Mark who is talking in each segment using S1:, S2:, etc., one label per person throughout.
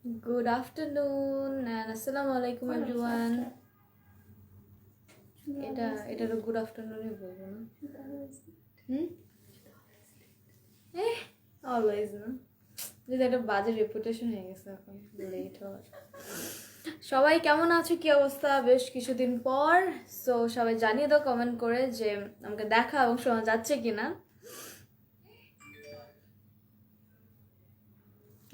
S1: Good afternoon and assalamu alaikum everyone. এটা good আফটারনুনই বলবো না অলওয়েজ না, যদি একটা বাজে রেপুটেশন হয়ে গেছে এখন লেট হওয়ার। সবাই কেমন আছো, কি অবস্থা বেশ কিছুদিন পর? সো সবাই জানিয়ে দাও কমেন্ট করে যে আমাকে দেখা এবং শোনা যাচ্ছে কিনা।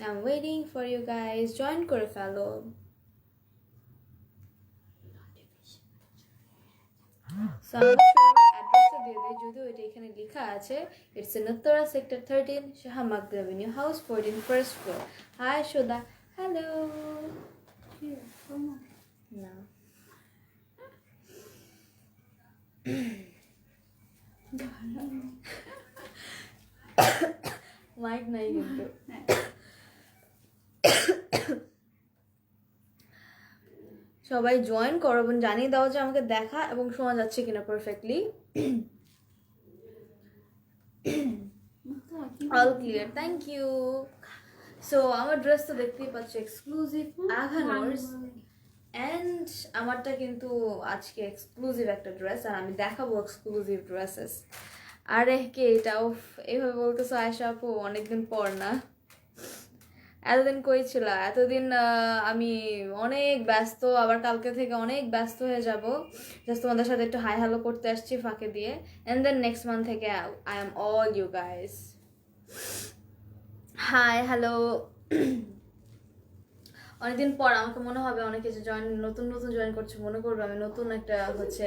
S1: I'm waiting for you guys. Join করে ফেলো। So অ্যাড্রেসটা দিয়ে দিই, যদিও এটা এখানে লেখা আছে। It's in Uttara sector 13 Shah Makhdum avenue house 14 first floor. Hi Sudha, hello. না মাইক নাই কিন্তু। সবাই জয়েন করো এবং জানিয়ে দাও যে আমাকে দেখা এবং শোনা যাচ্ছে কিনা perfectly. All clear, thank you. So আমার ড্রেস তো দেখতেই পাচ্ছ, এক্সক্লুসিভ আঘানোর্স। অ্যান্ড আমারটা কিন্তু আজকে এক্সক্লুসিভ একটা ড্রেস, আর আমি দেখাবো এক্সক্লুসিভ ড্রেসেস। আরে কে এটাও এইভাবে বলতেছো আয়শা আপু? অনেকদিন পর না? এতদিন কই ছিল? এতদিন আমি অনেক ব্যস্ত, আবার কালকে থেকে অনেক ব্যস্ত হয়ে যাব। জাস্ট তোমাদের সাথে একটু হাই হ্যালো করতে আসছি ফাঁকে দিয়ে। অ্যান্ড দেন নেক্সট মান্থ থেকে I am all you guys. Hi hello. অনেকদিন পর আমাকে মনে হবে অনেকে যে নতুন জয়েন করছে, মনে করবে আমি নতুন একটা হচ্ছে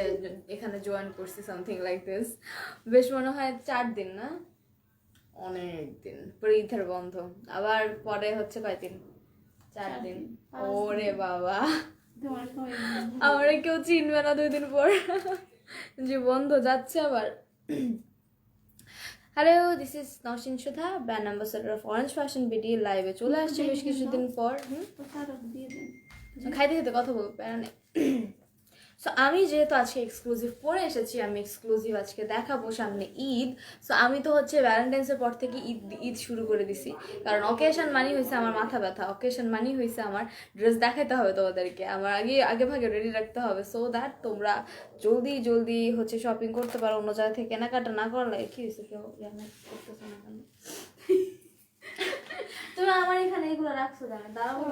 S1: এখানে জয়েন করছি, সামথিং লাইক দিস। বেশ মনে হয় 4 দিন না, অনেক দিন পরে ঈদের বন্ধ, আবার পরে হচ্ছে কয়দিন? 4 দিন। ওরে বাবা, আমার কেউ চিনবে না 2 দিন পর যে বন্ধ যাচ্ছে আবার। Hello, this is Nowshin Sudha, brand ambassador of orange fashion BD. লাইভে চলে আসছে বেশ কিছুদিন পর। খাইতে খেতে কথা বলবো, প্যারা নেই। সো আমি যেহেতু আজকে এক্সক্লুসিভ পরে এসেছি, আমি এক্সক্লুসিভ আজকে দেখাবো। সামনে ঈদ, সো আমি তো হচ্ছে ভ্যালেন্টাইন্সের পর থেকে ঈদ শুরু করে দিছি। কারণ অকেশন মানি হয়েছে আমার মাথা ব্যথা, অকেশন মানি হয়েছে আমার ড্রেস দেখাতে হবে তোমাদেরকে, আমার আগে ভাগে রেডি রাখতে হবে, সো দ্যাট তোমরা জলদি হচ্ছে শপিং করতে পারো। অন্য জায়গা থেকে কেনাকাটা না করার লাগে। কি হয়েছে, কেউ করতেছে না কেন? তোমরা আমার এখানে এগুলো রাখছো জানো, দাঁড়াবো।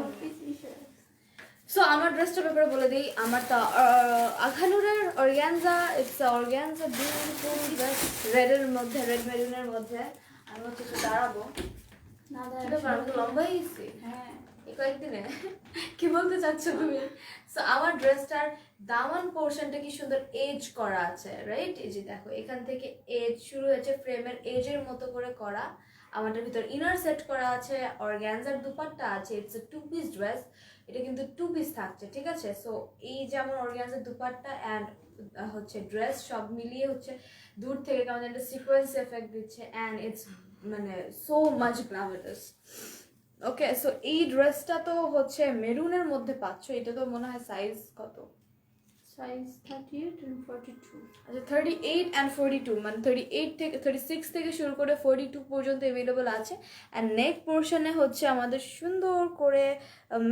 S1: সো আমার ড্রেসটার ব্যাপারে বলে দিই। আমারটা আঘানুরের organza, it's organza beautiful dress, রেডের মধ্যে, রেড মেরুনের মধ্যে। আমি হচ্ছে একটু দাঁড়াবো না, দাঁড়াবো লম্বা হয়েছি। হ্যাঁ, এই কয়েকদিনে কি বলতে চাচ্ছ তুমি? সো আমার ড্রেসটার দামান পোর্শনটা কি সুন্দর এজ করা আছে, রাইট? এই যে দেখো, এখান থেকে এজ শুরু হয়েছে, ফ্রেমের এজের মতো করে করা। আমাদের ভিতর ইনার সেট করা আছে, অর্গ্যানজার দুপাট্টা আছে। ইটস এ 2 পিস ড্রেস, এটা কিন্তু 2 পিস থাকছে, ঠিক আছে? সো এই যেমন অর্গ্যানজার দুপাট্টা অ্যান্ড হচ্ছে ড্রেস সব মিলিয়ে হচ্ছে দূর থেকে কেমন একটা সিকোয়েন্স এফেক্ট দিচ্ছে, অ্যান্ড ইটস মানে সো মাচ গ্ল্যামারাস। ওকে, সো এই ড্রেসটা তো হচ্ছে মেরুনের মধ্যে পাচ্ছ। এটা তো মনে হয় সাইজ কত? Size 38 and 42। আচ্ছা, 38 and 42, মানে 38 থেকে 36 থেকে শুরু করে 42 পর্যন্ত অ্যাভেলেবল আছে। অ্যান্ড নেক পোর্শনে হচ্ছে আমাদের সুন্দর করে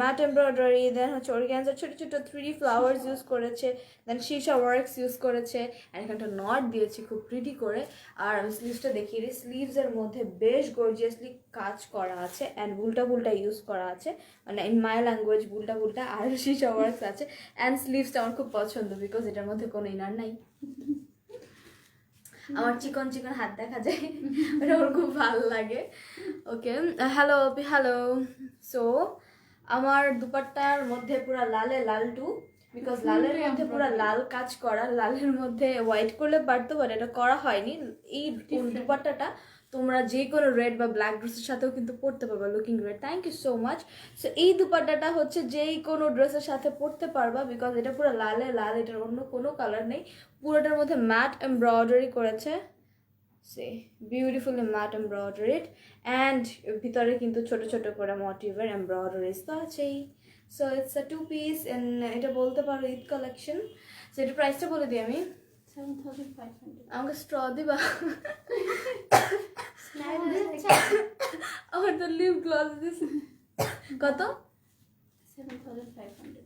S1: ম্যাট এমব্রয়ডারি, দেন হচ্ছে অর্গ্যানজার ছোটো ছোটো 3D ফ্লাওয়ার্স ইউজ করেছে, দেন সীসা ওয়ার্কস ইউজ করেছে, অ্যান্ড এখানটা নট দিয়েছে খুব প্রিটি করে। আর আমি স্লিভসটা দেখিয়ে দিই, স্লিভসের মধ্যে বেশ গর্জিয়াসলি কাজ করা আছে, অ্যান্ড বুলটা ইউজ করা আছে, মানে ইন মাই ল্যাঙ্গুয়েজ বুলটা, আর সীসা ওয়ার্কস আছে। অ্যান্ড স্লিভসটা আমার খুব পছন্দ, বিকজ এটার মধ্যে কোনো ইনার নাই। আমার চিকন হাত দেখা যায়, ওটা আমার খুব ভালো লাগে। ওকে, হ্যালো হ্যালো। সো আমার দুপাট্টার মধ্যে পুরো লালটু, বিকজ লালের মধ্যে পুরো লাল কাজ করা, লালের মধ্যে হোয়াইট করলে পারতো, বাট এটা করা হয়নি। এই দুপাট্টাটা তোমরা যে কোনো রেড বা ব্ল্যাক ড্রেসের সাথেও কিন্তু পরতে পারবা, looking great, thank you so much. So এই দুপাট্টাটা হচ্ছে যেই কোনো ড্রেসের সাথে পরতে পারবা, বিকজ এটা পুরো লাল, এটার অন্য কোনো কালার নেই। পুরোটার মধ্যে ম্যাট এমব্রয়ডারি করেছে, সে বিউটিফুলি ম্যাট এমব্রয়ডারিড, অ্যান্ড ভিতরে কিন্তু ছোট ছোট করে মোটিভের এমব্রয়ডারিজ তো আছেই। সো ইটস আ 2 পিস, এটা বলতে পারো ঈদ কালেকশন। সো এটার প্রাইসটা বলে দিই আমি, 7500। আমাকে স্ট্র দিবা? আমার তো লিপ গ্লস দিস। কত?
S2: 7,500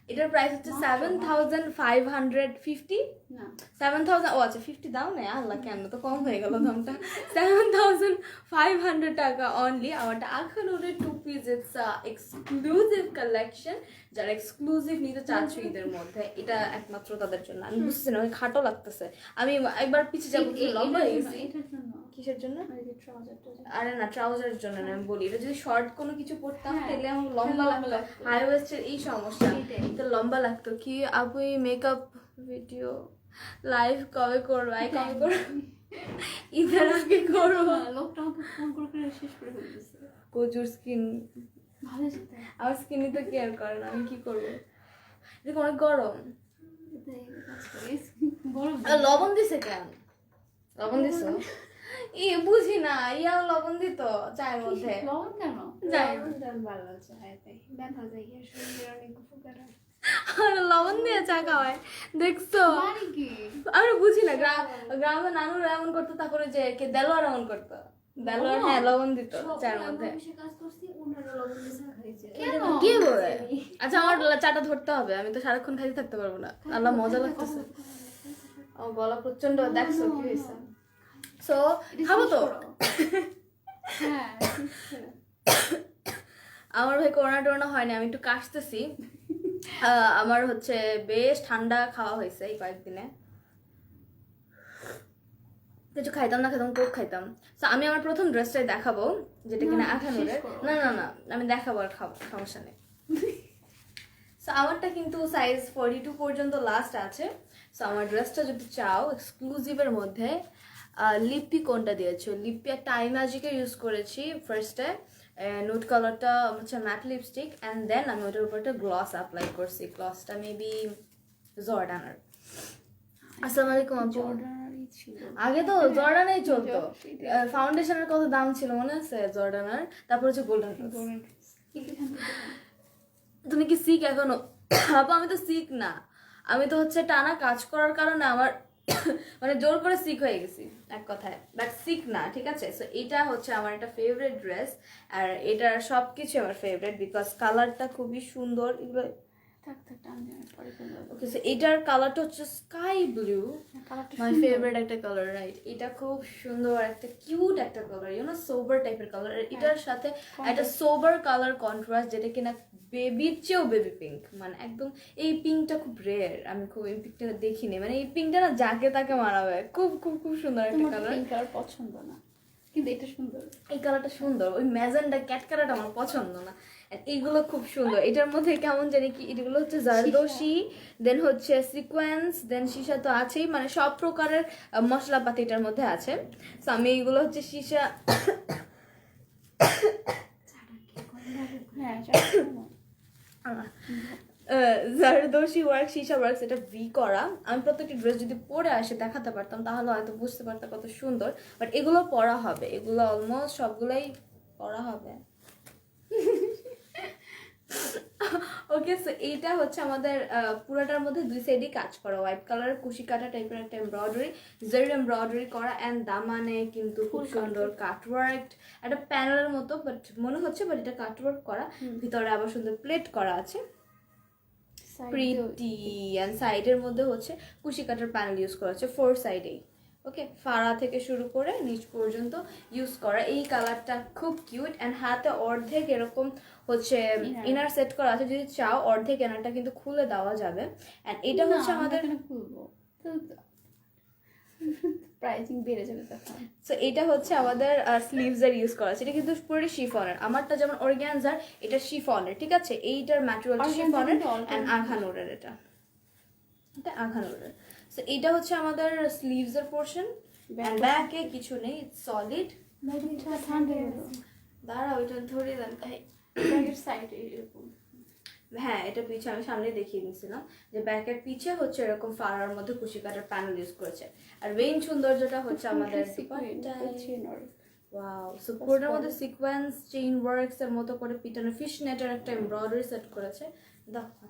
S1: এটার প্রাইস হচ্ছে 7,550
S2: না
S1: 7,000 ও আচ্ছা 50 দাও না আল্লাহ কেন তো কম হয়ে গেল দামটা 7,500 টাকা অনলি আমারটা আখানুরের two piece it's exclusive collection যারা এক্সক্লুসিভ নিতে চাচ্ছ ঈদের মধ্যে এটা একমাত্র তাদের জন্য আমি বুঝছি না ওই খাটো লাগতেছে আমি একবার পিছিয়ে যাবো লম্বা হয়ে গেছি
S2: এটার জন্য
S1: কিসের জন্য
S2: ট্রাউজারটা
S1: আরে না ট্রাউজারের জন্য না আমি বলি এটা যদি শর্ট কোনো কিছু পরতাম
S2: হ্যাঁ,
S1: তাহলে আমার লম্বা
S2: লম্বা
S1: লাগতো
S2: লাগতো।
S1: হাই ওয়েস্টের এই সমস্যা
S2: এটাই।
S1: তো লম্বা লাগতো কি আপু এই মেকআপ ভিডিও লাইভ কবে করবো কবে করবো ঈদের আগে করবো
S2: লোকটা আমাকে ফোন করে শেষ করে ফেলতেছে
S1: প্রচুর স্কিন
S2: ভালো যেতে
S1: আমার স্কিনই তো কেয়ার করে না আমি কি করবো এটা অনেক গরম
S2: বড়
S1: লবণ দিছে কেন লবণ দিছো বুঝি না ইয়াও লবণ দিত চায়ের মধ্যে
S2: লবণ কেন
S1: যাই
S3: ভালো চায় তাই ব্যথা যায় শরীরে অনেক উপকার হয়
S1: আর লবণ দিয়ে চা খাওয়ায় দেখছো
S2: মানে কি
S1: আমি বুঝি না গ্রামে নানুরা এমন করতো তারপরে যে কে দেলোয়ার এমন করতো দেলোয়ার হ্যাঁ লবণ দিত চায়ের মধ্যে
S3: কাজ করছি ওনারা লবণ দিয়ে চা খাইছে
S2: কেন?
S1: কি বলে আচ্ছা আমার চাটা ধরতে হবে আমি তো সারাক্ষণ খাইতে থাকতে পারবো না আল্লাহ মজা লাগতেছে ও গলা প্রচন্ড দেখছো কি হয়েছে সো খাবো তো
S2: হ্যাঁ
S1: আমার ভাই করোনা টোনা হয়নি আমি একটু কাশতেছি আমার হচ্ছে বেশ ঠান্ডা খাওয়া হয়েছে এই কয়েকদিনে কিছু খাইতাম না খেতাম কোক খাইতাম তো আমি আমার প্রথম ড্রেসটাই দেখাবো যেটা কিনা আখানুরের না না না আমি দেখাবো আর খাবো সমস্যা নেই সো আমারটা কিন্তু সাইজ 42 পর্যন্ত লাস্ট আছে সো আমার ড্রেসটা যদি চাও এক্সক্লুসিভের মধ্যে লিপি কোনটা দিয়েছো লিপি একটা আই ম্যাজিকের ইউজ করেছি ফার্স্টে নুড কালারটা হচ্ছে ম্যাট লিপস্টিক অ্যান্ড দেন আমি ওটার উপর একটা গ্লস অ্যাপ্লাই করছি গ্লসটা মেবি জর্ডানার আসসালামু আলাইকুম আপু
S2: জর্ডানারই ছিল
S1: আগে তো জর্ডানেই চলতো ফাউন্ডেশনের কত দাম ছিল মনে আছে জর্ডানার তারপর হচ্ছে গোল্ডেন তুমি কি শিখ এখনো আপু আমি তো শিখ না আমি তো হচ্ছে টানা কাজ করার কারণে আমার মানে জোর করে শিখ হয়ে গেছি এক কথায় বাট শিখ না ঠিক আছে সো এটা হচ্ছে আমার একটা ফেভারিট ড্রেস আর এটার সবকিছু আমার ফেভারিট বিকজ কালারটা খুবই সুন্দর এগুলো
S2: থাক টানে পরে করব
S1: ওকে সো এটার কালারটা হচ্ছে স্কাই ব্লু
S2: কালারটা
S1: মাই ফেভারিট একটা কালার রাইট এটা খুব সুন্দর একটা কিউট একটা কালার ইউ নো সোবার টাইপের কালার এটার সাথে একটা সোবার কালার কন্ট্রাস্ট যেটা কিনা বেবির চেয়েও বেবি পিঙ্ক মানে একদম এই পিঙ্কটা খুব রেয়ার আমি খুব এই পিঙ্কটা দেখিনি মানে এই পিঙ্কটা না যাকে তাকে মানাবে খুব খুব খুব সুন্দর একটা কালার
S2: পিঙ্ক কালার পছন্দ না কিন্তু এটা সুন্দর
S1: এই কালারটা সুন্দর ওই ম্যাজেন্ডা ক্যাট কালারটা আমার পছন্দ না এইগুলো খুব সুন্দর এটার মধ্যে কেমন জানি কি এগুলো হচ্ছে জারদোশি দেন হচ্ছে সিকোয়েন্স দেন সীসা তো আছেই মানে সব প্রকারের মশলাপাতি এটার মধ্যে আছে তো আমি এইগুলো হচ্ছে সীসা
S2: হ্যাঁ
S1: জারদোশি ওয়ার্ক সীসা ওয়ার্কস এটা ভি করা আমি প্রত্যেকটি ড্রেস যদি পরে আসে দেখাতে পারতাম তাহলে হয়তো বুঝতে পারতাম কত সুন্দর বাট এগুলো পরা হবে এগুলো অলমোস্ট সবগুলাই পরা হবে ওকে সো এইটা হচ্ছে আমাদের পুরোটার মধ্যে দুই সাইডই কাজ করা হোয়াইট কালার কুশি কাটা টাইপের একটা এমব্রয়ডারি জারি এমব্রয়ডারি করা অ্যান্ড দামানে কিন্তু খুব সুন্দর কাটওয়ার্ক একটা প্যানেলের মতো বাট মনে হচ্ছে বাট এটা কাটওয়ার্ক করা ভিতরে আবার সুন্দর প্লেট করা আছে প্রিটি অ্যান্ড সাইডের মধ্যে হচ্ছে কুশি কাটার প্যানেল ইউজ করা হচ্ছে 4 সাইডেই ওকে ফাড়া থেকে শুরু করে নিচ পর্যন্ত ইউজ করা এই কালারটা খুব কিউট অ্যান্ড হাতে অর্ধেক এরকম হচ্ছে ইনার সেট করা আছে যদি চাও অর্ধেক ইনারটা কিন্তু খুলে দেওয়া যাবে অ্যান্ড এটা হচ্ছে আমাদের
S2: খুলবো প্রাইসিং বেড়ে যাবে তখন
S1: সো এটা হচ্ছে আমাদের স্লিভস এর ইউজ করা আছে এটা কিন্তু পুরো শিফনের আমারটা যেমন অর্গানজার এটা শিফনের ঠিক আছে এইটার ম্যাটেরিয়াল শিফনের এন্ড আখানুরের এটা আখানুরের সো এটা হচ্ছে আমাদের স্লিভস এর পোরশন এন্ড ব্যাকে কিছু নেই ইটস সলিড দাঁড়াও এটা ধরে দেন
S2: ব্যাকের সাইডে এরকম
S1: হ্যাঁ এটা পিছে আমি সামনে দেখিয়ে দিয়েছিলাম যে ব্যাকের পিছে হচ্ছে এরকম ফাড়ার মধ্যে কুশি কাটার প্যানেল ইউজ করেছে আর মেইন সৌন্দর্যটা হচ্ছে আমাদের ওয়াও সো পুরোটার মধ্যে সিকোয়েন্স চেইন ওয়ার্কস এর মতো করে পিটানো ফিশ নেটের একটা এমব্রয়ডারি সেট করেছে দেখো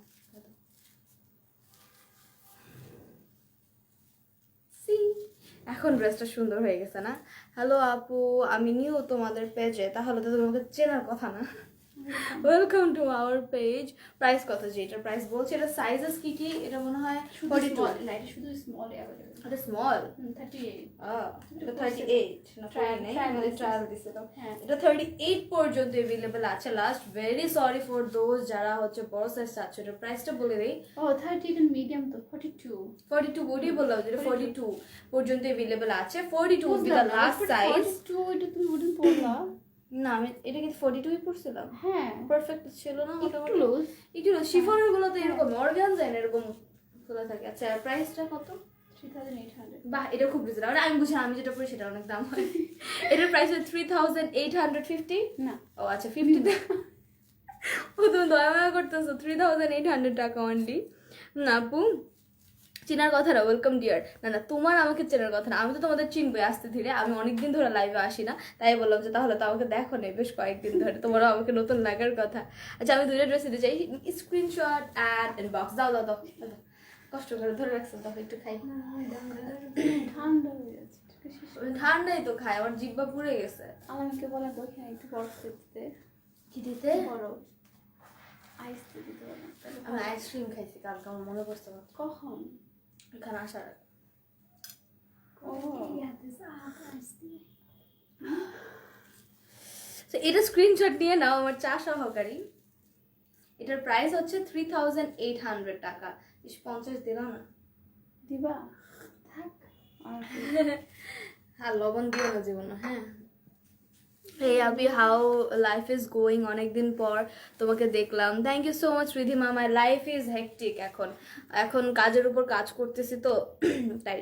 S1: এখন ড্রেসটা সুন্দর হয়ে গেছে না হ্যালো আপু আমি নিউ তোমাদের পেজে তাহলে তো তোমাকে চেনার কথা না welcome to our page. Price কত, যে এটার প্রাইস বলছে, এটা সাইজেস কি কি, এটা মনে হয়
S2: শুধু
S1: 42,
S2: small, না এটা শুধু স্মল অ্যাভেলেবল।
S1: এটা স্মল,
S2: 38।
S1: এটা 38 না,
S2: Trial
S1: 39 ট্রায়াল
S2: basis।
S1: দিছিলাম।
S2: হ্যাঁ।
S1: এটা 38 পর্যন্ত अवेलेबल আছে last. Very sorry for those যারা হচ্ছে বড় সাইজ চাচ্ছে। এটার প্রাইসটা বলে দেই,
S2: ও 30 even মিডিয়াম তো 42।
S1: 42 বডি বললাম, যেটা 42 পর্যন্ত अवेलेबल আছে। 42 would be the last size।
S2: 42 এটা তুমি উডেন পড়লা?
S1: না, আমি এটা কি 42 ই পড়ছিলাম।
S2: হ্যাঁ,
S1: পারফেক্ট ছিল না
S2: একটু
S1: মোটামুটি?
S2: লুজ।
S1: একটু শিফনের গুলো তো এরকম অর্গানজা এরকম খোলা থাকে। আচ্ছা, প্রাইসটা কত?
S2: 3800।
S1: বাহ, এটা খুব রিজনেবল। আমি বুঝি আমি যেটা পড়ি সেটা অনেক দাম হয়। এটার প্রাইস হচ্ছে 3850।
S2: না,
S1: ও আচ্ছা, 50 ও তুমি দয়া করতেছো, 3800 টাকা অনলি। না আপু, চেনার কথা না, ওয়েলকাম ডিয়ার। না না, তোমার আমাকে চেনার কথা না, আমি তো তোমাদের চিনবই আস্তে ধীরে। আমি অনেকদিন ধরে লাইভে আসি না, তাই বললাম যে তাহলে তো আমাকে দেখো নেই বেশ কয়েকদিন ধরে, তোমারও আমাকে নতুন লাগার কথা। আচ্ছা, আমি দুইটা ড্রেস দিতে চাই, স্ক্রিনশট অ্যাড ইনবক্স। দাও দাও দাও দাও। কষ্ট করে ধরে রাখছো, দাও একটু খাই।
S2: ঠান্ডা হয়ে যাচ্ছে।
S1: আমি ঠান্ডাই তো খাই, আমার জিব্বা পুড়ে গেছে।
S2: আমাকে বলেন তো ওখানে একটু বরফ দিতে।
S1: কি দিতে?
S2: বরফ আইস দিতে বলেন।
S1: আমি আইসক্রিম খাইছি কালকে, আমার মনে পড়ছে না।
S2: কখন?
S1: এখানে আসার আগে।
S2: ও
S1: তো এটা স্ক্রিনশট নিয়ে নাও আমার চা সহকারী। এটার প্রাইস হচ্ছে 3800 টাকা। 50 দিলাম না?
S2: দিবা? থাক। আর
S1: হ্যাঁ, লবণ দিও না জীবনে। হ্যাঁ, এই আবি, হাউ লাইফ ইজ গোয়িং? অনেকদিন পর তোমাকে দেখলাম। Thank you so much Ridhima. My life is hectic. এখন কাজের উপর কাজ করতেছি তো তাই।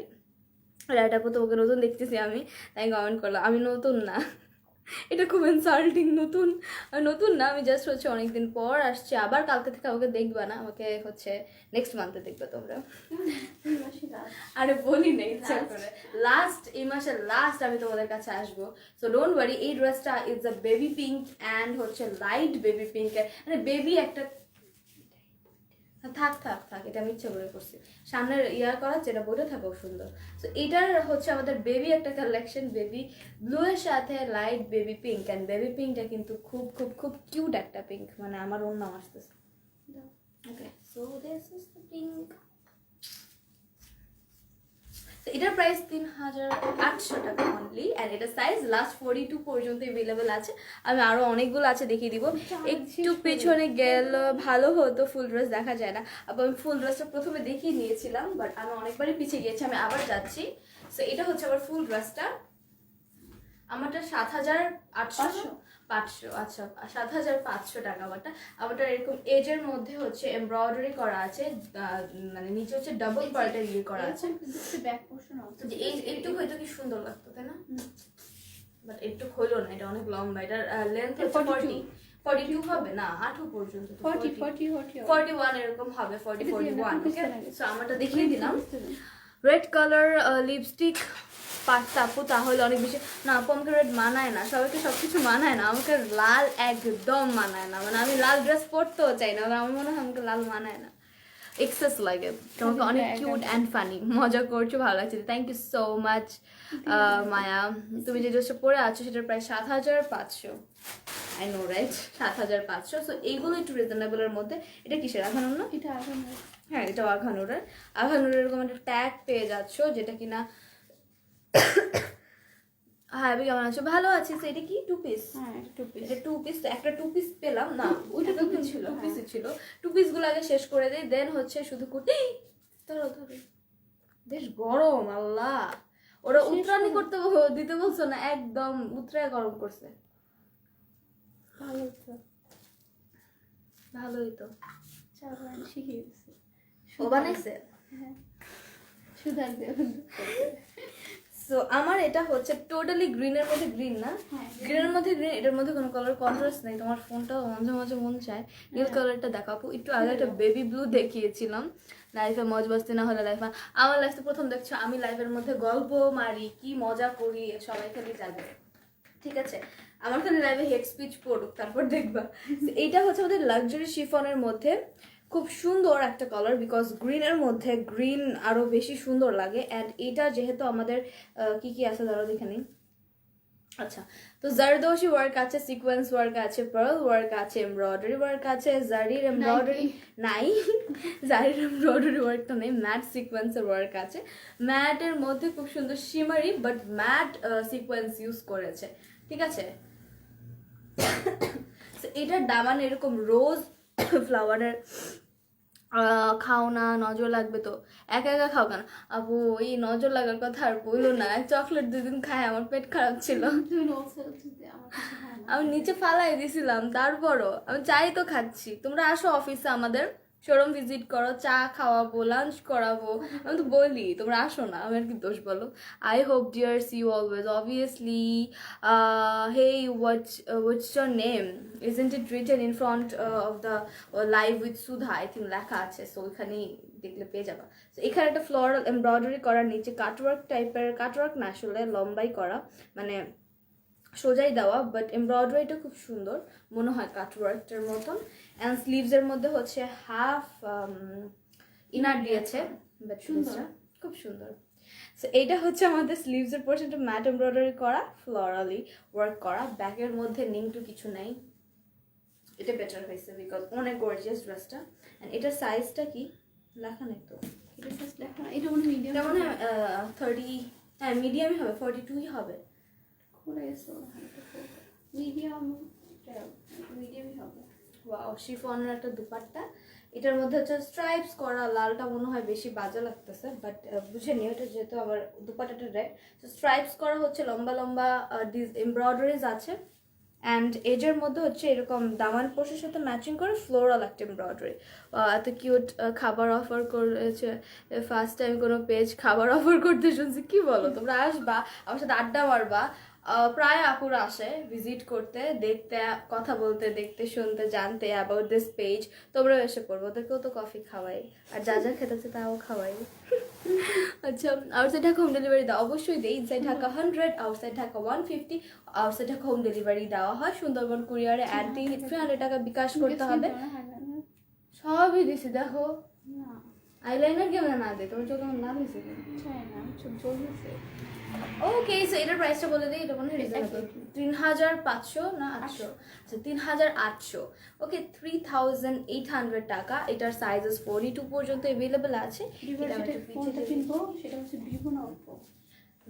S1: রাইট আপু, তোমাকে নতুন দেখতেছি আমি, তাই কমেন্ট করলাম। আমি নতুন না, এটা খুব ইনসাল্টিং। নতুন না, আমি জাস্ট হচ্ছে অনেকদিন পর আসছি আবার। কালকে থেকে আমাকে দেখবা না, আমাকে হচ্ছে নেক্সট মান্থে দেখবে তোমরা। আরে বলি না ইচ্ছা করে, লাস্ট এই মাসের লাস্ট আমি তোমাদের কাছে আসবো। So don't worry. এই ড্রেসটা is a baby pink and হচ্ছে লাইট বেবি পিঙ্ক, মানে বেবি একটা। থাক থাক থাক, এটা আমি ইচ্ছা করে করছি, সামনের ইয়ার করা যেটা বইটা থাকো সুন্দর। তো এটার হচ্ছে আমাদের বেবি একটা কালেকশন, বেবি ব্লু এর সাথে light baby pink. And baby পিঙ্কটা কিন্তু খুব খুব খুব কিউট একটা পিঙ্ক, মানে আমার ওর নাম আসতেছে। Okay, so this is the pink. এটার প্রাইস 3800 টাকা অনলি। অ্যান্ড এটা সাইজ লাস্ট 42 পর্যন্ত अवेलेबल আছে। আমি আরো অনেকগুলো আছে দেখিয়ে দিব। একটু পেছনে গেলে ভালো হতো, ফুল ড্রেস দেখা যায় না। আবার আমি ফুল ড্রেসটা প্রথমে দেখিয়ে নিয়েছিলাম, বাট আমি অনেকবারই পিছিয়ে গিয়েছি, আমি আবার যাচ্ছি। সো এটা হচ্ছে আবার ফুল ড্রেসটা। আমারটা 7500। আচ্ছা, 7500 টাকা আমারটা। আমারটা এরকম এজের মধ্যে হচ্ছে এমব্রয়ডারি করা আছে, মানে নিচে হচ্ছে ডাবল পার্টের ইয়ে করা আছে।
S2: ব্যাক পোর্শন আছে।
S1: যে এই একটু হয়তো কি সুন্দর লাগতো, তাই না? বাট একটু হইলো না, এটা অনেক লম্বা। এটার লেন্থ হচ্ছে 42 হবে না, 8 পর্যন্ত। 41 এরকম হবে, 41। ওকে, সো আমারটা দেখিয়ে দিলাম। রেড কালার লিপস্টিক পাঁচটা আপু, তাহলে অনেক বেশি না আপু, আমাকে রেড মানায় না, সবাইকে সবকিছু মানায় না, আমাকে লাল একদম মানায় না। মানে আমি লাল ড্রেস পরতেও চাই না, আমার মনে হয় আমাকে লাল মানায় না, এক্সেস লাগে। তোমাকে অনেক কিউট অ্যান্ড ফানি, মজা করছো, ভালো লাগছে। থ্যাংক ইউ সো মাচ মায়া। তুমি যে ড্রেসটা পরে আছো সেটার প্রায় 7500। I know right, 7500। সো এইগুলো একটু রিজনেবলের মধ্যে। এটা কিসের, আঘানুর না?
S2: এটা আগুন।
S1: হ্যাঁ, এটা আঘানুরের। আঘানুরের এরকম একটা ট্যাগ পেয়ে যাচ্ছ, যেটা কিনা হ্যাঁ। আমি কেমন আছো? ভালো আছি। তো এটা কি 2 পিস?
S2: হ্যাঁ, এটা 2 পিস।
S1: এটা 2 পিস। তো একটা 2 পিস পেলাম না, ওইটা 2 পিস ছিল, 2
S2: হ্যাঁ।
S1: পিসই ছিল। 2 পিস গুলো আগে শেষ করে দেই, দেন হচ্ছে শুধু কুর্তি। ধরো বেশ গরম, আল্লাহ। ওরা উত্তরানি করতে দিতে বলছো না, একদম উত্তরায় গরম করছে। ভালোই তো,
S2: চা বানানো শিখে গেছে।
S1: ও বানাইছে।
S2: হ্যাঁ, সুধার দেব।
S1: সো আমার এটা হচ্ছে টোটালি গ্রিনের মধ্যে গ্রিন না,
S2: হ্যাঁ।
S1: গ্রিনের মধ্যে গ্রিন, এটার মধ্যে কোনো কালার কন্ট্রাস্ট নেই। তোমার ফোনটা মাঝে মাঝে মন চায় নীল কালারটা দেখাবো। একটু আগে একটা বেবি ব্লু দেখিয়েছিলাম লাইফে, মজ বাস্তি না হলে লাইফে। আমার লাইফ তো প্রথম দেখছো, আমি লাইফের মধ্যে গল্প মারি, কি মজা করি, সবাই খালি যাবে, ঠিক আছে? আমার খালি লাইভে হেড স্পিচ পড়ুক, তারপর দেখবা। এইটা হচ্ছে আমাদের লাক্সারি শিফনের মধ্যে খুব সুন্দর একটা কালার, বিকজ গ্রিনের মধ্যে গ্রিন আরো বেশি সুন্দর লাগে। অ্যান্ড এটা যেহেতু আমাদের কি কি আছে ধরো দেখে নিই, আচ্ছা, তো জারদোশি ওয়ার্ক আছে, সিকোয়েন্স ওয়ার্ক আছে, পার্ল ওয়ার্ক আছে, এমব্রয়ডারি ওয়ার্ক আছে, জারির এমব্রয়ডারি নাই, জারির এমব্রয়ডারি ওয়ার্ক তো নেই, ম্যাট সিকোয়েন্সের ওয়ার্ক আছে। ম্যাটের মধ্যে খুব সুন্দর shimmery but matte sequence use করেছে, ঠিক আছে। এটার দামান এরকম রোজ ফ্লাওয়ারের। খাও না, নজর লাগবে তো, একা একা খাও কেন আপু? এই নজর লাগার কথা আর বললো না, চকলেট 2 দিন খায় আমার পেট খারাপ ছিল, আমি নিচে ফালাই দিছিলাম, তারপরও আমি চাই তো খাচ্ছি। তোমরা আসো অফিসে, আমাদের শোরুম ভিজিট করো, চা খাওয়াবো, লাঞ্চ করাবো, আমি তো বলি তোমরা আসো না, আমার কি দোষ বলো? I hope dear see you always, obviously. Hey what's your name? Isn't it written in front of the live with Sudha? I think লেখা আছে, সো ওইখানেই দেখলে পেয়ে যাবা। তো এখানে একটা ফ্লোরাল এমব্রয়ডারি করা, নিচে কাটওয়ার্ক টাইপের, কাটওয়ার্ক না আসলে লম্বাই করা, মানে সোজাই দেওয়া, বাট এমব্রয়ডারিটা খুব সুন্দর, মনে হয় কাটওয়ার্কটার মতন। অ্যান্ড স্লিভসের মধ্যে হচ্ছে হাফ ইনার দিয়েছে, বাট সুন্দর, খুব সুন্দর। সো এইটা হচ্ছে আমাদের স্লিভসের পোর্শনটা ম্যাট এমব্রয়ডারি করা, ফ্লোরালি ওয়ার্ক করা। ব্যাকের মধ্যে নিংটু কিছু নেই, এটা বেটার হয়েছে বিকজ অনেক গর্জিয়াস ড্রেসটা। অ্যান্ড এটার সাইজটা কি লেখা নেই তো,
S2: এটা জাস্ট লেখা না, এটা মনে মিডিয়াম,
S1: এটা মনে হয় 30, হ্যাঁ মিডিয়ামই হবে, 42ই হবে।
S2: খুলে গেছে মিডিয়াম, মিডিয়ামই হবে।
S1: ওয়াও, শিফনের একটা দুপাট্টা, এটার মধ্যে হচ্ছে স্ট্রাইপস করা, লালটা মনে হয় বেশি বাজে লাগতেছে, বাট বুঝে নিও এটা যেহেতু আমার দুপাট্টাটা রেড, তো স্ট্রাইপস করা হচ্ছে, লম্বা লম্বা এমব্রয়ডারিজ আছে। অ্যান্ড এজের মধ্যে হচ্ছে এরকম দামান পোষের সাথে ম্যাচিং করে ফ্লোরাল একটা এমব্রয়ডারি। এত কিউট খাবার অফার করেছে, ফার্স্ট টাইম কোনো পেজ খাবার অফার করতে শুনছি। কি বলো, তোমরা আসবা আমার সাথে আড্ডা মারবা, প্রায় আপুরা আসে ভিজিট করতে, দেখতে, কথা বলতে, দেখতে, শুনতে, জানতে অ্যাবাউট দিস পেজ। তোমরাও এসে পড়বো, ওদেরকেও তো কফি খাওয়াই, আর যা যা খেতেছে তাও খাওয়াই। আচ্ছা, আউটসাইড ঢাকা হোম ডেলিভারি দেওয়া অবশ্যই দেয়, inside Dhaka 100, outside Dhaka 150, outside Dhaka home delivery দেওয়া হয়। সুন্দরবন কুরিয়ারে অ্যাট দি 300 টাকা বিকাশ করতে হবে। সবই দিছি, দেখো আইলাইনার কেমন না দেয়, তোমার চোখ কেমন না দিয়েছে, ওকে। সো এটার প্রাইসটা বলে দিই, এটা মনে হয় 3500 না 800, আচ্ছা 3800, ওকে 3800 টাকা। এটার সাইজেস 42 পর্যন্ত অ্যাভেলেবল আছে।
S2: ফোনটা কিনবো, সেটা হচ্ছে ভিভো না ওপো?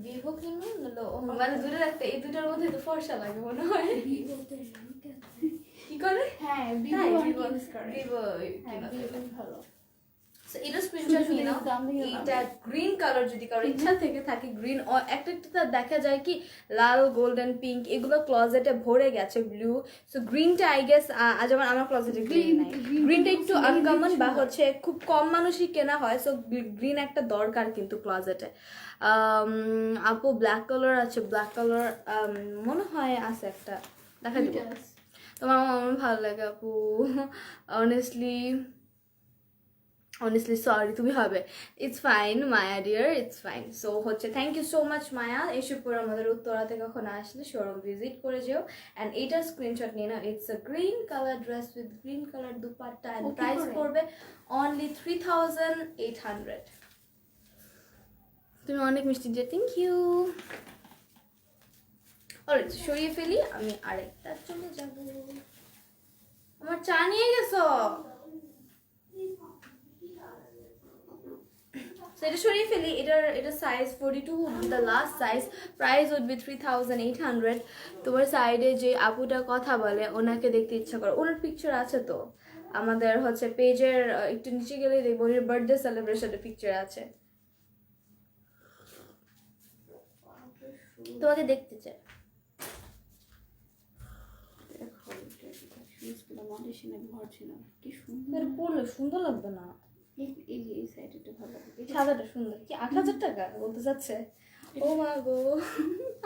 S1: ভিভো কিনবো না, মানে দুটো রাখতে, এই দুটোর মধ্যে তো ফর্সা লাগে মনে হয়। কি করে?
S2: হ্যাঁ
S1: ভিভো
S2: ভালো।
S1: এটা স্ক্রিনশট নিয়ে নাও। এটা গ্রিন কালার যদি কারো ইচ্ছা থেকে থাকে, গ্রিন একটা একটা দেখা যায় কি লাল, গোল্ডেন, পিঙ্ক, এগুলো ক্লোজেটে ভরে গেছে, ব্লু। সো গ্রিনটা আই গেস আজ আমার ক্লোজেটে গ্রিন নাই। গ্রিনটা একটু আনকমন বা হচ্ছে খুব কম মানুষই কেনা হয়, সো গ্রিন একটা দরকার কিন্তু ক্লোজেটে। আপু ব্ল্যাক কালার আছে, ব্ল্যাক কালার মনে হয় আছে একটা, দেখা দিব। তোমার আমার ভালো লাগে আপু, honestly sorry, তুমি হবে, it's fine Maya dear, it's fine. So হচ্ছে thank you so much Maya, এসে পরে আমাদের উত্তরাতে কখন আসলে শোরুম ভিজিট করে যেও। অ্যান্ড এইটার স্ক্রিনশট নিয়ে নাও। It's a green colour dress with green colour dupatta, and price পড়বে অনলি 3800। তুমি অনেক মিষ্টি দিয়ে, থ্যাংক ইউ। অলরাইট, সরিয়ে ফেলি, আমি আরেকটা চলে যাব। আমার চা নিয়ে গেছো? So এটা সরিয়ে ফেলি, এটা size 42, the last size, price would be 3800। তোমার সাইডে যে আপুটা কথা বলে, ওনাকে দেখতে ইচ্ছা করে, ওনার পিকচার আছে তো আমাদের হচ্ছে পেজের একটু নিচে গেলে দেখবো ওনার বার্থডে সেলিব্রেশনের পিকচার আছে, তোমাকে দেখতে চাই। পড়লে সুন্দর লাগবে না?
S2: এই সাইডটা ভালো লাগে,
S1: সাদাটা সুন্দর। কি 8000 টাকা বলতে চাচ্ছে? ও মা গো,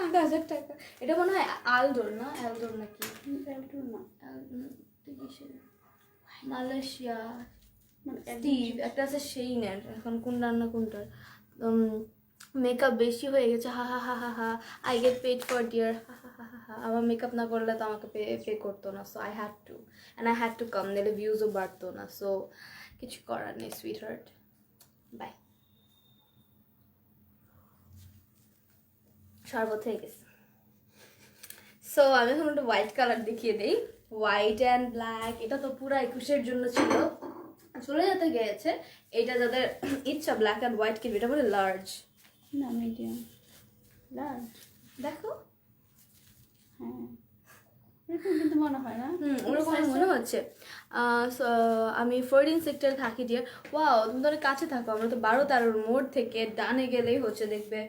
S1: 8000 টাকা। এটা মনে হয় আলডোর না, এলডোর নাকি?
S2: এলডোর না,
S1: মালয়েশিয়া স্টিভ একটা আছে, সেইনের। এখন কোনটার না কোনটার মেকআপ বেশি হয়ে গেছে, হা হা হা হা হা, I get paid for dear, হা হা হা হা। আমার মেকআপ না করলে তো আমাকে পে করতো না, so I had to, and I had to come, নাহলে ভিউজও বাড়তো না। সো কিছু করার নেই সুইট হার্ট, বাই। শরবত হয়ে গেছে। সো আমি এখন একটা হোয়াইট কালার দেখিয়ে দিই, হোয়াইট অ্যান্ড ব্ল্যাক। এটা তো পুরো 21-এর জন্য ছিল, চলে যেতে গিয়েছে। এটা যাদের ইচ্ছা ব্ল্যাক অ্যান্ড হোয়াইট কিনবে, এটা বলে লার্জ
S2: না মিডিয়াম লার্জ।
S1: দেখো।
S2: হ্যাঁ এরকম কিন্তু মনে হয় না।
S1: ওরকম মনে হচ্ছে। আমি 14 সেক্টরে থাকি ডিয়ার। ওয়াও, তুমি তো অনেক কাছে থাকো। আমরা তো 12-13 মোড় থেকে ডানে গেলেই হচ্ছে দেখবে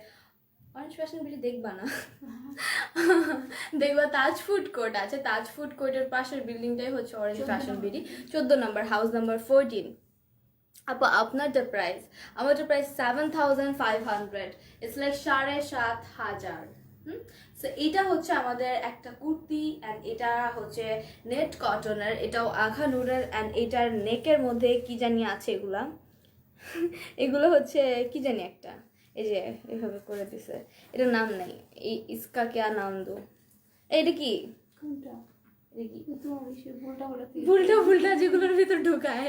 S1: অরেঞ্জ ফ্যাশন বিডি, দেখবা না দেখবা তাজ ফুড কোর্ট আছে, তাজ ফুড কোর্টের পাশের বিল্ডিংটাই হচ্ছে অরেঞ্জ ফ্যাশন বিডি, 14 নম্বর, হাউস নাম্বার 14। আপু আপনারটা প্রাইস, আমারটা প্রাইস 7,500, ইটস লাইক 7,500। সো এটা হচ্ছে আমাদের একটা কুর্তি, অ্যান্ড এটা হচ্ছে নেট কটনের, এটাও আঘা নুরের, অ্যান্ড এটার নেকের মধ্যে কি জানি আছে এগুলা এগুলো হচ্ছে কি জানি একটা, এই যে এভাবে করে দিছে, এটার নাম নেই, এই ইসকা কে নাম দো। এইটা কি
S2: কোনটা?
S1: এটা কি
S2: তোমার বেশি ভুলটা হলো কি?
S1: ভুলটা ভুলটা যেগুলোর ভিতর ঢুকায়,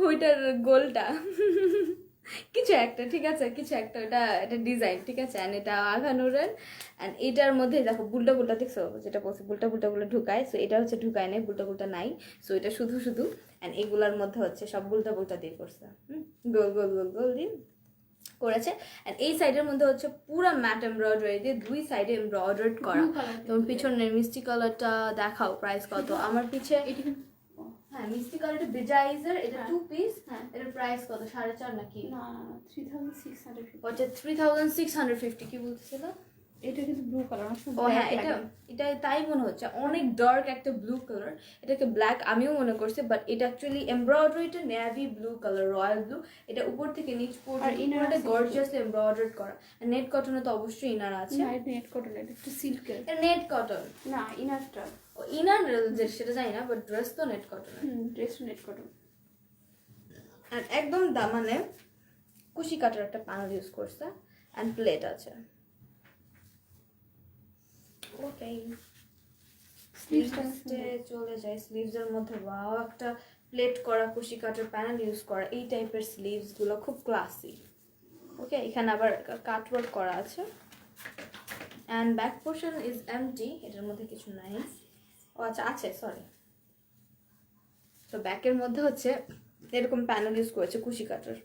S1: ওইটার গোলটা কিছু একটা, ঠিক আছে, কিছু একটা, ওটা এটা ডিজাইন, ঠিক আছে। অ্যান্ড এটা আঘানুরের, অ্যান্ড এটার মধ্যে দেখো বুলটা বুলটা দেখছো, যেটা বলছি বুলটা বুলটাগুলো ঢুকায়। সো এটা হচ্ছে ঢুকায় নেই, বুলটা বুলটা নাই। সো এটা শুধু শুধু, অ্যান্ড এগুলার মধ্যে হচ্ছে সব বুলটা বুলটা দিয়ে করছে, গোল গোল গোল গোল দিয়ে করেছে। অ্যান্ড এই সাইডের মধ্যে হচ্ছে পুরো ম্যাট এমব্রয়ডারি দিয়ে 2 সাইডে এমব্রয়ডারি করা। তোমার পিছনের মিষ্টি কালারটা দেখাও, প্রাইস কত? আমার পিছে
S2: এটা কিন্তু
S1: হ্যাঁ মিষ্টি কালারটা বেজাইজের, এটা 2 পিস।
S2: হ্যাঁ
S1: এটার প্রাইস কত? 4.5 নাকি?
S2: না 3650।
S1: ওটা 3650। কি বলতেছিল?
S2: এটা কিন্তু ব্লু কালার।
S1: ও হ্যাঁ, এটা তাই মনে হচ্ছে, অনেক ডার্ক একটা ব্লু কালার। এটাকে ব্ল্যাক আমিও মনে করছি, বাট এটা অ্যাকচুয়ালি এমব্রয়ডারিটা navy blue colour, royal blue. এটা উপর থেকে নিচ পর্যন্ত গর্জিয়াসলি এমব্রয়ডারি করা। নেট কটনে তো অবশ্যই ইনার আছে।
S2: না এটা নেট কটন, এটা একটু সিল্কের।
S1: এটা নেট কটন
S2: না ইনারটা,
S1: ও ইনার সেটা জানি না, বাট ড্রেস তো net cotton.
S2: Dress net cotton.
S1: আর একদম দামানে কুশি কাটার একটা প্যানেল ইউজ করছে, অ্যান্ড প্লেট আছে। ওকে, স্লিভসে চলে যায়। স্লিভসের মধ্যে ওয়াও, একটা প্লেট করা কুশি কাটার প্যানেল ইউজ করা, এই টাইপের স্লিভসগুলো খুব ক্লাসি। ওকে, এখানে আবার কাটওয়ার্ক করা আছে, and back portion is empty, এটার মধ্যে কিছু নাই। ও আচ্ছা আছে, সরি। তো ব্যাকের মধ্যে হচ্ছে এরকম প্যানেল ইউজ করেছে কুশি কাটার।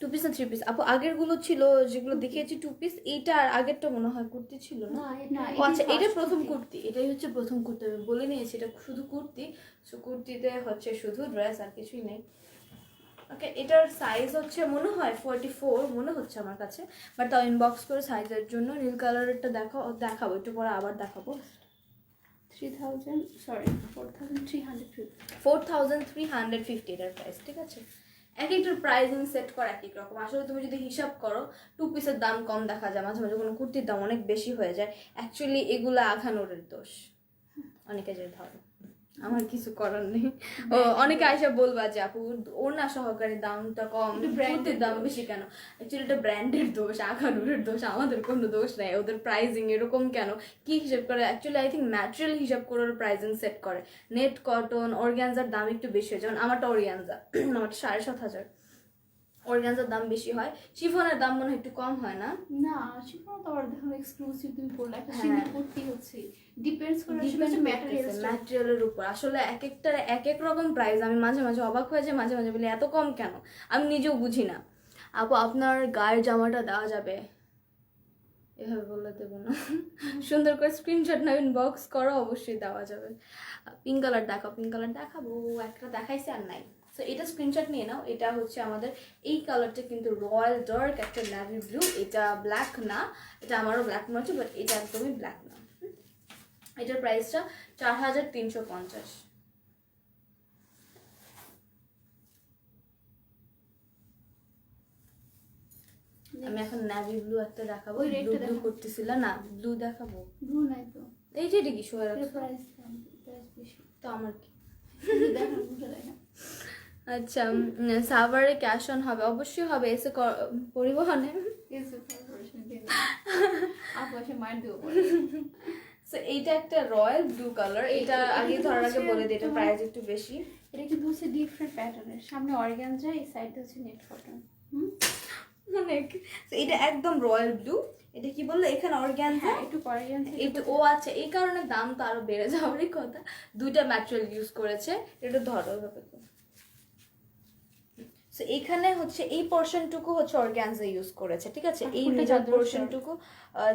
S1: 2 পিস না 3 পিস? আপু আগেরগুলো ছিল যেগুলো দেখিয়েছি 2 পিস, এইটা আর আগেরটা মনে হয় কুর্তি ছিল না? ও আচ্ছা, এটা প্রথম কুর্তি, এটাই হচ্ছে প্রথম কুর্তি। আমি বলে নিয়েছি এটা শুধু কুর্তি। সো কুর্তিতে হচ্ছে শুধু ড্রেস আর কিছুই নেই। ওকে, এটার সাইজ হচ্ছে মনে হয় 44 মনে হচ্ছে আমার কাছে, বাট তাও ইনবক্স করে সাইজের জন্য। নীল কালারেরটা দেখাবো একটু পরে, আবার দেখাবো। 4,350 এটার প্রাইস, ঠিক আছে। এক একটার প্রাইসিং সেট করা এক এক রকম। আসলে তুমি যদি হিসাব করো 2 পিসের দাম কম দেখা যায়, মাঝে মাঝে কোনো কুর্তির দাম অনেক বেশি হয়ে যায়। অ্যাকচুয়ালি এগুলো আঘানোরের দোষ, অনেকে যে ধরো, আমার কিছু করার নেই। ও অনেকে আইসা বলবা যে আপু ওড়না সহকারে দামটা কম, কুর্তির দাম বেশি কেন? অ্যাকচুয়ালি এটা ব্র্যান্ডের দোষ, আঘানুরের দোষ, আমাদের কোনো দোষ নেই। ওদের প্রাইসিং এরকম কেন, কি হিসাব করে? অ্যাকচুয়ালি আই থিঙ্ক ম্যাটেরিয়াল হিসাব করে ওরা প্রাইসিং সেট করে। নেট কটন অর্গ্যানজার দাম একটু বেশি হয়, যেমন আমারটা অর্গ্যানজা, আমারটা 7,500। অর্গ্যানজার দাম বেশি হয়, শিফনের দাম মনে হয় একটু কম হয় না?
S2: না শিফন তো আর দেখো এক্সক্লুসিভ তুমি বললে একটা সিঙ্গেল কুর্তি হচ্ছে, ডিপেন্ডস করে আসলে
S1: ম্যাটেরিয়ালের উপর। আসলে এক একটার এক এক রকম প্রাইস। আমি মাঝে মাঝে অবাক হয়ে যাই, মাঝে মাঝে বলি এত কম কেন, আমি নিজেও বুঝি না। আপু আপনার গায়ের জামাটা দেওয়া যাবে? এভাবে বললে দেবো না, সুন্দর করে স্ক্রিনশট না ইনবক্স করো, অবশ্যই দেওয়া যাবে। পিঙ্ক কালার দেখাও, পিঙ্ক কালার দেখাবো, একটা দেখাইছে আর নাই। সো এটা স্ক্রিনশট নিয়ে নাও। এটা হচ্ছে আমাদের এই কালারটা কিন্তু রয়্যাল ডার্ক একটা নেভি ব্লু, এটা ব্ল্যাক না, এটা আমারও ব্ল্যাক মনে হচ্ছে, বাট এটা একদমই ব্ল্যাক না। এটার প্রাইসটা 4,350। আমি এখন নেভি ব্লু একটা দেখাবো, ব্লু করতেছিল না, ব্লু দেখাবো।
S2: ব্লু নাই তো,
S1: এই যে এটা কি শোয়া রাখছো?
S2: প্রাইস বেশি
S1: তো আমার কি
S2: দেখো বুঝে দেখো।
S1: আচ্ছা, সাভারে ক্যাশ অন হবে? অবশ্যই হবে, এসে পরিবহনে। সো এইটা একটা রয়্যাল ব্লু কালার, এটা আগে ধরার আগে বলে দিই, এটা প্রাইস একটু বেশি।
S2: এটা কিন্তু হচ্ছে ডিফারেন্ট প্যাটার্নের, সামনে অর্গানজা, এই সাইডটা হচ্ছে নেট কটন।
S1: অনেক। তো এটা একদম রয়্যাল ব্লু। এটা কি বললো এখানে অর্গানজা,
S2: হ্যাঁ একটু অর্গানজা,
S1: একটু ও আচ্ছা, এই কারণে দাম তো আরো বেড়ে যাওয়ারই কথা। দুইটা ম্যাটেরিয়াল ইউজ করেছে। এটা ধরো ভাবে। সো এখানে হচ্ছে এই পোর্শনটুকু হচ্ছে অর্গানজা ইউজ করেছে, ঠিক আছে? এই মিডল পোর্শনটুকু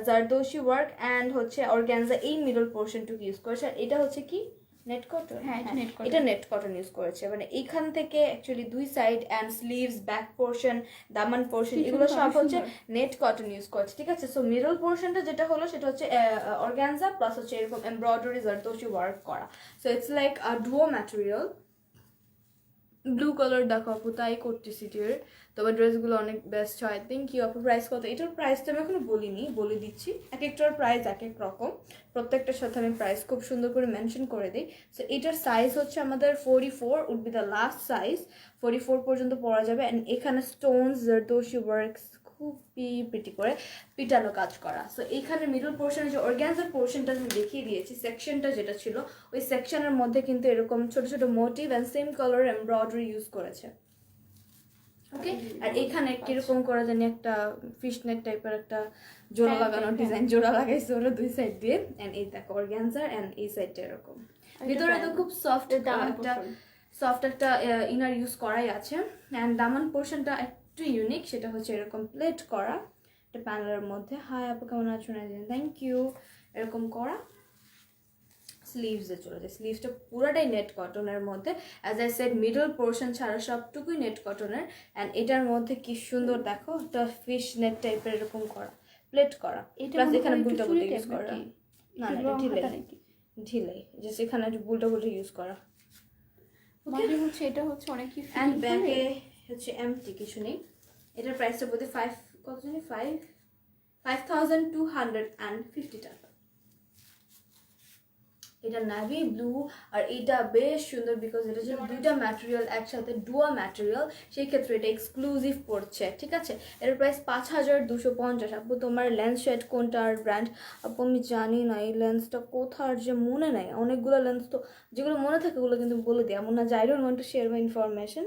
S1: জারদোশি ওয়ার্ক অ্যান্ড হচ্ছে অর্গানজা এই মিডল পোর্শনটুকু ইউজ করেছে। আর এটা হচ্ছে কি নেট কটন?
S2: হ্যাঁ
S1: এটা নেট কটন ইউজ করেছে। মানে এইখান থেকে অ্যাকচুয়ালি দুই side and sleeves, back portion, Daman portion এগুলো সব হচ্ছে নেট কটন ইউজ করেছে, ঠিক আছে? সো মিডল পোর্শনটা যেটা হলো সেটা হচ্ছে অর্গানজা প্লাস হচ্ছে এরকম এমব্রয়ডারি জারদোশি ওয়ার্ক করা। So it's like a duo material. Blue colour দেখো আপু, তাই করতেছি ডিয়ার। তবে ড্রেসগুলো অনেক বেস্ট হয়। থ্যাংক ইউ আপু। প্রাইস কত? এটার প্রাইস তো আমি এখনো বলিনি, বলে দিচ্ছি। এক একটার প্রাইস এক এক রকম, প্রত্যেকটার সাথে আমি প্রাইস খুব সুন্দর করে মেনশন করে দিই। সো এটার সাইজ হচ্ছে আমাদের 44 would be the last size. 44 পর্যন্ত পরা যাবে। অ্যান্ড এখানে স্টোনস, জারদোশি ওয়ার্কস খুবই প্রিটি করে পিটানো কাজ করা। সো এইখানে মিডল পোর্শনে যে অর্গানজার পোর্শনটা আমি দেখিয়ে দিয়েছি, সেকশনটা যেটা ছিল ওই সেকশনের মধ্যে কিন্তু এরকম ছোট ছোট motif and same colour embroidery use করেছে। ওকে, আর এখানে কিরকম করে জানি একটা ফিশ নেট টাইপের একটা জোড়া লাগানো ডিজাইন জোড়া লাগাইছে ওরা দুই সাইড দিয়ে। এন্ড এই দেখো অর্গানজার এন্ড এই সাইডটা এরকম। ভিতরে তো খুব সফট একটা ইনার ইউজ করাই আছে। এন্ড দামান পোর্শনটা একটু ইউনিক, সেটা হচ্ছে এরকম প্লেট করা একটা প্যানেলের মধ্যে। হাই আপু কেমন আছো? না থ্যাংক ইউ। এরকম করা স্লিভসে চলে যায়। স্লিভসটা পুরোটাই নেট কটনের মধ্যে। As I said middle portion ছাড়া সবটুকুই নেট কটনের। অ্যান্ড এটার মধ্যে কি সুন্দর দেখো একটা ফিশ নেট টাইপের এরকম করা, প্লেট করা, প্লাস এখানে বুলটা বুলটা ইউজ করা। না না এটা ঢিলে জাস্ট এখানে বুলটা বুলটা ইউজ করা।
S2: মানে হচ্ছে এটা হচ্ছে অনেক কি
S1: অ্যান্ড ব্যাকে হচ্ছে এমটি, কিছু নেই। এটার প্রাইসটা বলতে কত জানি 5250 টাকা। এটা নাভি ব্লু আর এটা বেশ সুন্দর বিকজ এটা যে দুইটা ম্যাটেরিয়াল একসাথে ডুয়া ম্যাটেরিয়াল, সেই ক্ষেত্রে এটা এক্সক্লুসিভ পড়ছে, ঠিক আছে? এর প্রাইস 5250। আপু তোমার লেন্স শেড কোনটা আর ব্র্যান্ড? আপু আমি জানি না এই লেন্সটা কোথার যে মনে নাই। অনেকগুলো লেন্স তো যেগুলো মনে থাকে ওগুলো কিন্তু বলে দিই, এমন না যে I don't want to share my information.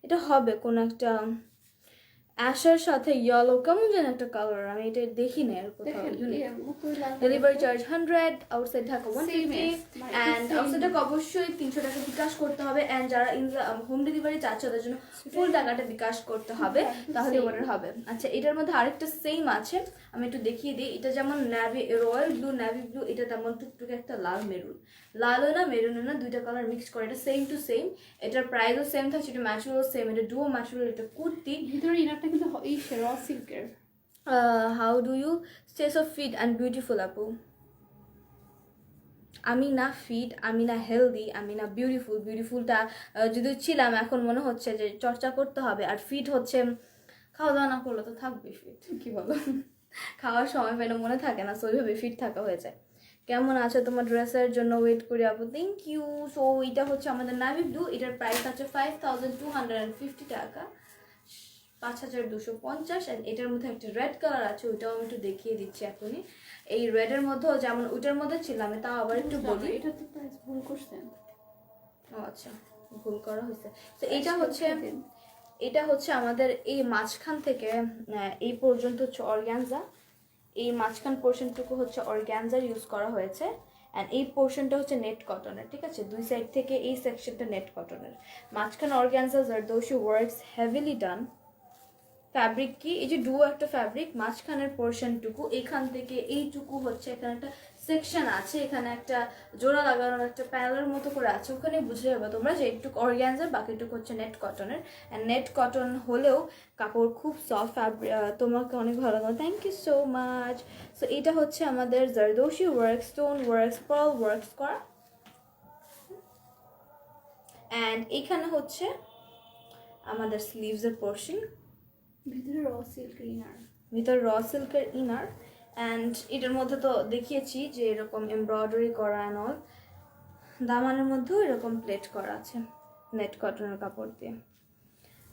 S1: এটা হবে কোন একটা অ্যাশের সাথে ইয়েলো কেমন যেন একটা কালার, আমি এটা দেখি না আর কোথাও। Delivery charge 100, outside Dhaka 150 and outside Dhaka অবশ্যই 300 টাকা বিকাশ করতে হবে। অ্যান্ড যারা হোম ডেলিভারি চাচ্ছে তাদের জন্য ফুল টাকাটা বিকাশ করতে হবে, তাহলে অর্ডার হবে। আচ্ছা এটার মধ্যে আরেকটা সেম আছে, আমি একটু দেখিয়ে দিই। এটা যেমন navy royal blue, navy blue, এটা তেমন টুকটুকে একটা লাল মেরুন, লালও না মেরুনও না, দুইটা কালার মিক্স করে। এটা সেম টু সেম, এটার প্রাইসও সেম থাকছে, এটা ম্যাটেরিয়াল সেম, এটা ডুও ম্যাটেরিয়াল, এটা কুর্তি।
S2: ভিতরে ইনারটা কিন্তু এই র সিল্কের।
S1: How do you stay so fit and beautiful আপু? আমি না ফিট, আমি না হেলদি, আমি না বিউটিফুল। বিউটিফুলটা যদি ছিলাম, এখন মনে হচ্ছে যে চর্চা করতে হবে। আর ফিট হচ্ছে খাওয়া দাওয়া না করলে তো থাকবে ফিট, কি বলো? খাওয়ার সময় পেলে মনে থাকে না, সো ওইভাবে ফিট থাকা হয়ে যায়। কেমন আছে? তোমার ড্রেসের জন্য ওয়েট করি আপু। Thank you. সো এটা হচ্ছে আমাদের নাভি ব্লু, এটার প্রাইস আছে 5250 টাকা, 5250। অ্যান্ড এটার মধ্যে একটা রেড কালার আছে, ওইটাও আমি একটু দেখিয়ে দিচ্ছি এখনই। এই রেডের মধ্যেও যেমন ওইটার মধ্যে ছিল, আমি তাও আবার একটু বলি।
S2: এটা তো প্রাইস ভুল করছেন।
S1: ও আচ্ছা, ভুল করা হয়েছে। তো এটা হচ্ছে আমাদের এই মাঝখান থেকে এই পর্যন্ত হচ্ছে অর্গানজা। এই মাঝখান পোর্শনটুকু হচ্ছে অর্গানজার ইউজ করা হয়েছে। অ্যান্ড এই পোর্শনটা হচ্ছে নেট কটনের, ঠিক আছে? দুই সাইড থেকে এই সেকশনটা নেট কটনের, মাঝখানে অর্গানজা জারদোশি ওয়ার্কস হেভিলি ডান। ফ্যাব্রিক কি এই যে ডুও একটা ফ্যাব্রিক, মাঝখানের পোর্শনটুকু এখান থেকে এইটুকু হচ্ছে এখানে একটা সেকশন আছে, এখানে একটা জোড়া লাগানোর একটা প্যানেলের মতো করে আছে, ওখানে বুঝে যাবে তোমরা যে একটু অর্গানজার, বাকিটুকু হচ্ছে নেট কটনের। অ্যান্ড নেট কটন হলেও কাপড় খুব সফট ফ্যাব্রিক। তোমাকে অনেক ভালো লাগলো, thank you so much. So এটা হচ্ছে আমাদের zardozi work, stone works, pearl works করা। অ্যান্ড এখানে হচ্ছে আমাদের স্লিভসের পোর্শন,
S2: ভিতরে র সিল্কের ইনার,
S1: ভিতরে র সিল্কের ইনার। অ্যান্ড এটার মধ্যে তো দেখিয়েছি যে এরকম এমব্রয়ডারি করা অ্যান্ড অল। দামানের মধ্যেও এরকম প্লেট করা আছে নেট কটনের কাপড় দিয়ে।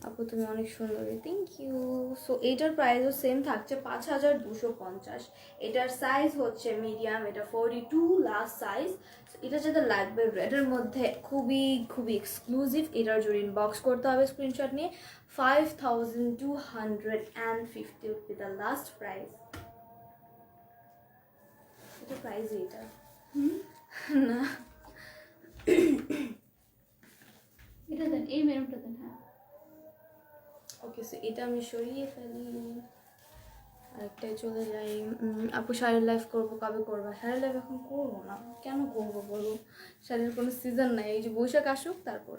S1: আপু তুমি অনেক সুন্দরী, থ্যাংক ইউ। সো এইটার প্রাইসও সেম থাকছে 5250। এটার সাইজ হচ্ছে মিডিয়াম, এটা 42 লাস্ট সাইজ। এটা যাতে লাগবে রেডের মধ্যে খুবই খুবই এক্সক্লুসিভ, এটার জন্য ইনবক্স করতে হবে স্ক্রিনশট নিয়ে। 5250 উইথ দ্য লাস্ট প্রাইস। এটা প্রাইস এটা না,
S2: এটা দেন, এই মেরুনটা দেন। হ্যাঁ
S1: ওকে, সো এটা আমি সরিয়ে ফেলি, আরেকটাই চলে যাই। আপু শাড়ির লাইফ করবো, কবে করবা? শাড়ির লাইফ এখন করবো না, কেন করবো বলবো? শাড়ির কোনো সিজন নাই, এই যে বৈশাখ আসুক তারপর।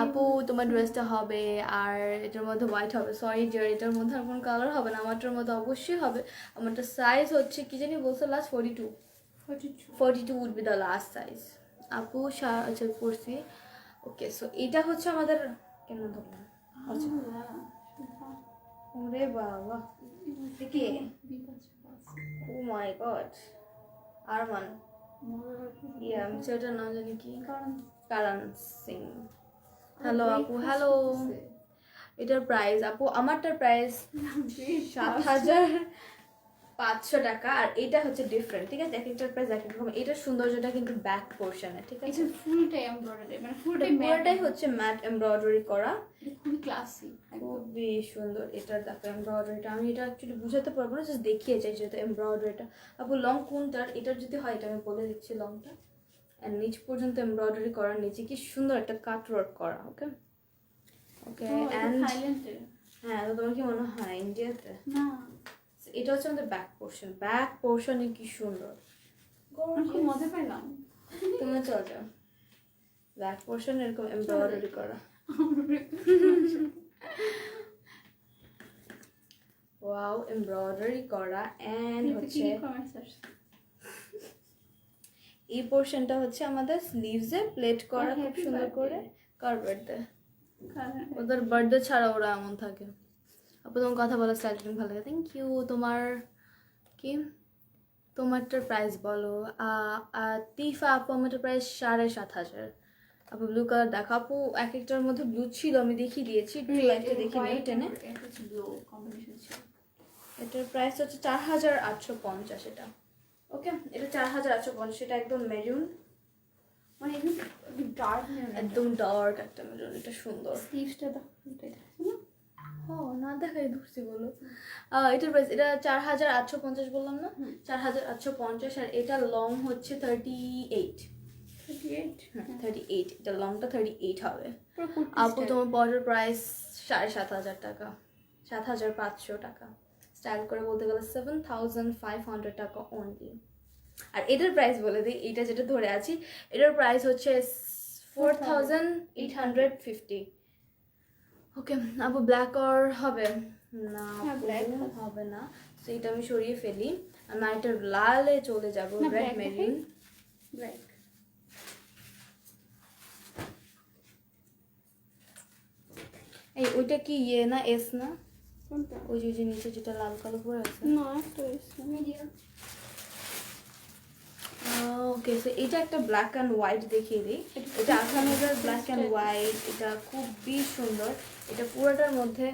S1: আপু তোমার ড্রেসটা হবে আর এটার মধ্যে হোয়াইট হবে, সরি ডিয়ার এটার মধ্যে আর কোনো কালার হবে না, আমারটার মধ্যে অবশ্যই হবে। আমারটা সাইজ হচ্ছে কি জানি বলছে last 42 would be the last size. আপু আচ্ছা পড়ছি। ওকে, সো এটা হচ্ছে আমাদের, কেন ধরলাম? আচ্ছা, ওরে বাবা, কে? ও মাই গড, আরমান। ইয়া আমি সেটা না জানি কি, কারণ সিং। হ্যালো আপু, হ্যালো। এটার প্রাইস আপু, আমারটার প্রাইস 7500 টাকা, আর এটা হচ্ছে ডিফারেন্ট, ঠিক আছে? এক একটার প্রাইস এক এক রকম। এটার সৌন্দর্যটা কিন্তু ব্যাক পোর্শনে, ঠিক আছে?
S2: এটা ফুলটাই এমব্রয়ডারি, মানে
S1: পুরোটাই হচ্ছে ম্যাট এমব্রয়ডারি করা,
S2: এটা খুবই ক্লাসি,
S1: খুবই সুন্দর। এটার দেখো এমব্রয়ডারিটা, আমি এটা অ্যাকচুয়ালি বুঝাতে পারবো না, জাস্ট দেখিয়ে চাই যেহেতু এমব্রয়ডারিটা। আপু লং কোনটার? এটার যদি হয় এটা আমি বলে দিচ্ছি লংটা, অ্যান্ড নিচ পর্যন্ত এমব্রয়ডারি করা, নিচে কি সুন্দর একটা কাট ওয়ার্ক করা। ওকে ওকে, অ্যান্ড হ্যাঁ, তো তোমার কি মনে হয় ইন্ডিয়াতে?
S2: না,
S1: এটা হচ্ছে আমাদের ব্যাক পোর্শন, ব্যাক পোর্শনে কি সুন্দর,
S2: খুব মজা পেলাম।
S1: তুমি চল যাও। ব্যাক পোর্শন এরকম এমব্রয়ডারি করা, ওয়াও, এমব্রয়ডারি করা। অ্যান্ড হচ্ছে এই পোর্শনটা হচ্ছে আমাদের স্লিভসে প্লেট করা, খুব সুন্দর করে কার্ভেট দেয়। ওদের বার্থডে ছাড়া ওরা এমন থাকে। আপু তোমার কথা বলার স্টাইল ভালো লাগে, থ্যাংক ইউ। তোমার কি, তোমারটার প্রাইস বলো? তিফা আপু, আমারটার প্রাইস 7500। আপু ব্লু কালার দেখো। আপু এক একটার মধ্যে ব্লু ছিল, আমি দেখিয়ে দিয়েছি, একটু লাইটটা দেখিয়ে নিই টেনে। এটার প্রাইস হচ্ছে 4850 এটা। ওকে, এটা 4850, এটা একদম মেরুন,
S2: মানে একদম ডার্ক মেরুন,
S1: একদম ডার্ক একটা মেরুন। এটা সুন্দর।
S2: স্লিভসটা দেখো,
S1: না দেখাই ধরছি বলো। এটার প্রাইস, এটা 4850 বললাম না? 4850। আর এটা লং হচ্ছে 38। এটা লংটা 38 হবে। আপু তোমার বর্ডার প্রাইস 7500 টাকা, 7500 টাকা। স্টাইল করে বলতে গেলে 7500 টাকা অনলি। আর এটার প্রাইস বলে দিই, এটা যেটা ধরে আছি এটার প্রাইস হচ্ছে 4850। ওকে আপু ব্ল্যাক আর হবে না?
S2: ব্ল্যাক
S1: হবে না, তো এটা আমি সরিয়ে ফেলি। আমি এটা লালে চলে যাব, রেড মেরিন।
S2: ব্ল্যাক
S1: এই ওইটা কি ইয়ে না, এস না?
S2: কোনটা?
S1: ওই যে নিচে যেটা লাল কালো পরে আছে।
S2: না, তো মিডিয়াম।
S1: ওকে, সো এটা একটা ব্ল্যাক অ্যান্ড হোয়াইট দেখিয়ে দিই। এটা আখানোজার ব্ল্যাক অ্যান্ড হোয়াইট, এটা খুবই সুন্দর। এটা পুরোটার মধ্যে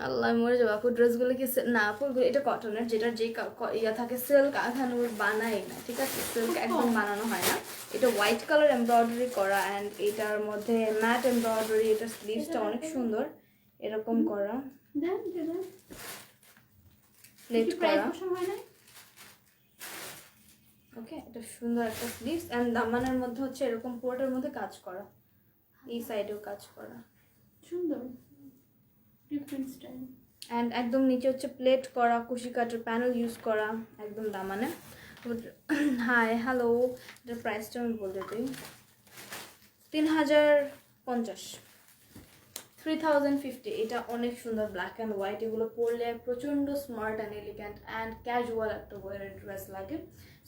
S1: আল্লাহ মরে যাবো। আপু ড্রেসগুলো কি না আপু, এটা কটনের, যেটার যে ইয়া থাকে সিল্ক আখানোর বানাই না, ঠিক আছে? সিল্ক একদম বানানো হয় না। এটা হোয়াইট কালার এমব্রয়ডারি করা, অ্যান্ড এটার মধ্যে ম্যাট এমব্রয়ডারি। এটার স্লিভসটা অনেক সুন্দর এরকম করা, প্লেট করা। ওকে, এটা সুন্দর একটা স্লিভস, অ্যান্ড দামানের মধ্যে হচ্ছে এরকম পুরোটার মধ্যে কাজ করা, এই সাইডেও কাজ করা,
S2: সুন্দর ডিফারেন্ট স্টাইল।
S1: অ্যান্ড একদম নিচে হচ্ছে প্লেট করা, কুশি কাটের প্যানেল ইউজ করা একদম দামানে। হাই হ্যালো, এটার প্রাইসটা আমি বলে দিই, 3050, 3050। এটা অনেক সুন্দর ব্ল্যাক অ্যান্ড হোয়াইট, এগুলো পরলে প্রচণ্ড smart and elegant and casual একটা ওয়ারের ড্রেস লাগে।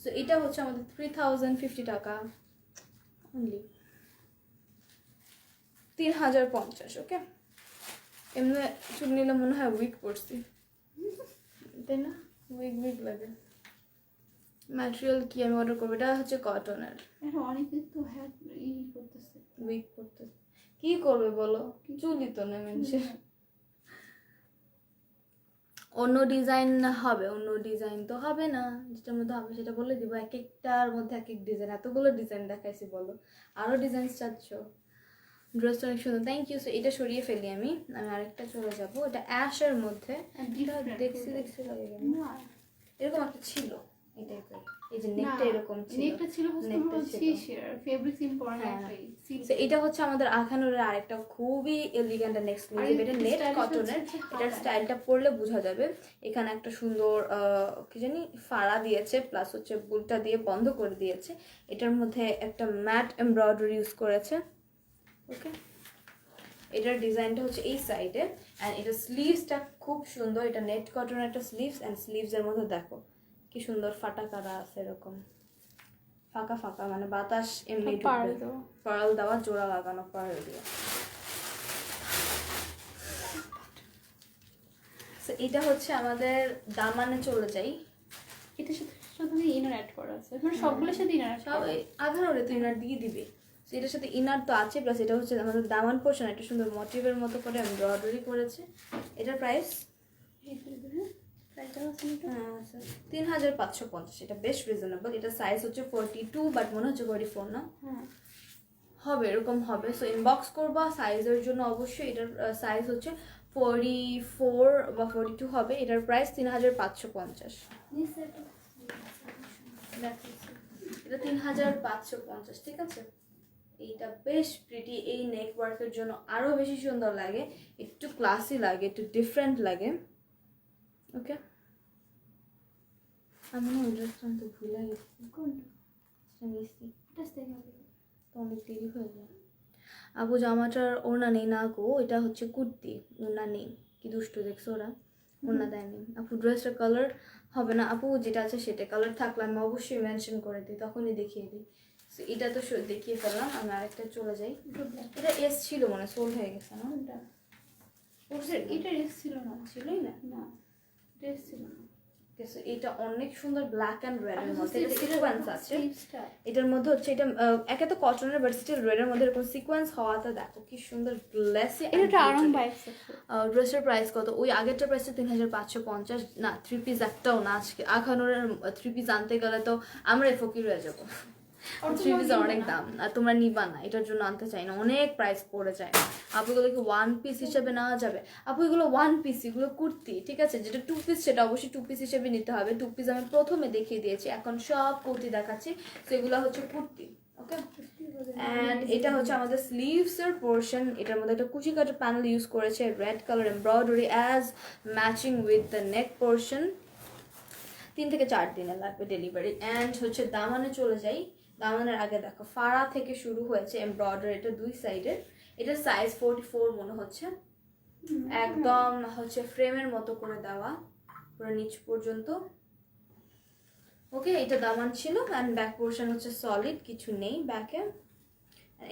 S1: সো এটা হচ্ছে আমাদের 3050 টাকা অনলি, 3050। ওকে, এমনি চুল নিলে মনে হয় উইক পড়ছি, তাই না? উইক লাগে। ম্যাটেরিয়াল কি আমি অর্ডার করবো, এটা হচ্ছে কটনের।
S2: এখন অনেকে তো হ্যাঁ করতেছে,
S1: উইক করতে কি করবে বলো, চুলি তো না মানুষের। অন্য ডিজাইন হবে, অন্য ডিজাইন তো হবে না, যেটার মধ্যে হবে সেটা বলে দিব। এক একটার মধ্যে এক এক ডিজাইন, এতগুলো ডিজাইন দেখাইছি বলো, আরো ডিজাইন চাচ্ছ। ড্রেসটা অনেক সুন্দর, থ্যাংক ইউ। সো এটা সরিয়ে ফেলি আমি আরেকটা চলে যাবো। এটা অ্যাশের মধ্যে, দেখছি লাগে কেন? এরকম একটা ছিল এই টাইপের, এই যে নেকটা এরকম ছিল,
S2: নেকটা ছিল হচ্ছে ফেব্রিক্স ইম্পর্টেন্ট
S1: তো এটা হচ্ছে আমাদের আখানুরের আরেকটা খুবই এলিগেন্ট এন্ড এক্সক্লুসিভ। এটা নেট কটনের, এটার স্টাইলটা পরলে বোঝা যাবে। এখানে একটা সুন্দর কি জানি ফাড়া দিয়েছে, প্লাস হচ্ছে বুলটা দিয়ে বন্ধ করে দিয়েছে। এটার মধ্যে একটা ম্যাট এমব্রয়ডারি ইউজ করেছে। ওকে, এটার ডিজাইনটা হচ্ছে এই সাইডে, অ্যান্ড এটা স্লিভসটা খুব সুন্দর। এটা নেট কটনের একটা স্লিভস, অ্যান্ড স্লিভসের মধ্যে দেখো কি সুন্দর ফাটা কাটা আছে, এরকম ফাঁকা ফাঁকা, মানে বাতাস এমনি ঢুকবে। পার্ল দেওয়া, জোড়া লাগানো পার্ল দিয়ে। এটা হচ্ছে আমাদের দামানে চলে যাই।
S2: এটার সাথে ইনার অ্যাড করা আছে, মানে সবগুলোর সাথে ইনার
S1: সব আধারে তো ইনার দিয়ে দিবে। এটার সাথে ইনার তো আছে, প্লাস এটা হচ্ছে আমাদের দামান পোর্শন, একটা সুন্দর মোটিভের মতো করে এমব্রয়ডারি করেছে। এটার প্রাইস 3550, এটা বেশ রিজনেবল। এটা সাইজ হচ্ছে 42, বাট মনে হচ্ছে 44 না, হবে এরকম হবে। সো ইনবক্স করবা সাইজের জন্য অবশ্যই। এটার সাইজ হচ্ছে 44 বা 42 হবে। এটার প্রাইস 3550। এটা 3550, ঠিক আছে। এইটা বেশ প্রিটি, এই নেক ওয়ার্কের জন্য আরো বেশি সুন্দর লাগে, একটু ক্লাসি লাগে, একটু ডিফারেন্ট লাগে। ওকে, আমি না ড্রেসটা তো ভুলে গেছি, কোনটা মিসি, তো অনেক দেরি হয়ে যায়। আপু জামাটার ওড়না নেই না গো, এটা হচ্ছে কুর্তি, ওড়না নেই। কি দুষ্ট দেখছো ওরা, ওড়না দেয়নি। আপু ড্রেসটার কালার হবে না আপু, যেটা আছে সেটা কালার থাকলে আমি অবশ্যই মেনশন করে দিই, তখনই দেখিয়ে দিই। এটা তো দেখিয়ে ফেললাম, আমি আরেকটা চলে যাই। এটা এস ছিল মনে, সোল হয়ে গেছে না
S2: এটা রেস ছিল না,
S1: ছিলই না,
S2: না রেস ছিল না।
S1: এটা অনেক সুন্দর ব্ল্যাক এন্ড রেড এর মধ্যে সিকোয়েন্স আছে। এটার মধ্যে হচ্ছে এটা একে তো কটনের, বাট স্টিল রেড এর মধ্যে এরকম সিকোয়েন্স হওয়াতে দেখো কি সুন্দর গ্লেসি।
S2: এটা আরামদায়ক।
S1: ড্রেসের প্রাইস কত? ওই আগেরটার প্রাইস 3550 না, 3 পিস একটাও না। আজকে আখানুরের 3 পিস আনতে গেলে তো আমরাই ফকির হয়ে যাবো। 3 পিস অনেক দাম, আর তোমরা নিবা না, এটার জন্য আনতে চাই না, অনেক প্রাইস পড়ে যায়। আপু এগুলোকে 1 পিস হিসেবে নেওয়া যাবে? আপু এগুলো 1 পিস, এগুলো কুর্তি, ঠিক আছে। যেটা 2 পিস সেটা অবশ্যই 2 পিস হিসেবে নিতে হবে। 2 পিস আমি প্রথমে দেখিয়ে দিয়েছি, এখন সব কুর্তি দেখাচ্ছি। তো এগুলো হচ্ছে কুর্তি। ওকে, অ্যান্ড এটা হচ্ছে আমাদের স্লিভস এর পোর্শন। এটার মধ্যে একটা কুচি কাটা প্যানেল ইউজ করেছে, red colour embroidery as matching with the neck portion. 3 থেকে 4 দিনে লাগবে ডেলিভারি। অ্যান্ড হচ্ছে দামানে চলে যাই। দামানের আগে দেখো ফাড়া থেকে শুরু হয়েছে এমব্রয়ডারি, এটা 2 সাইডের। এটা সাইজ 44 মনে হচ্ছে, একদম হচ্ছে ফ্রেমের মতো করে দেওয়া পুরো নিচ পর্যন্ত। ওকে, এটা দামান ছিল। অ্যান্ড ব্যাক পোর্শন হচ্ছে সলিড, কিছু নেই ব্যাকে।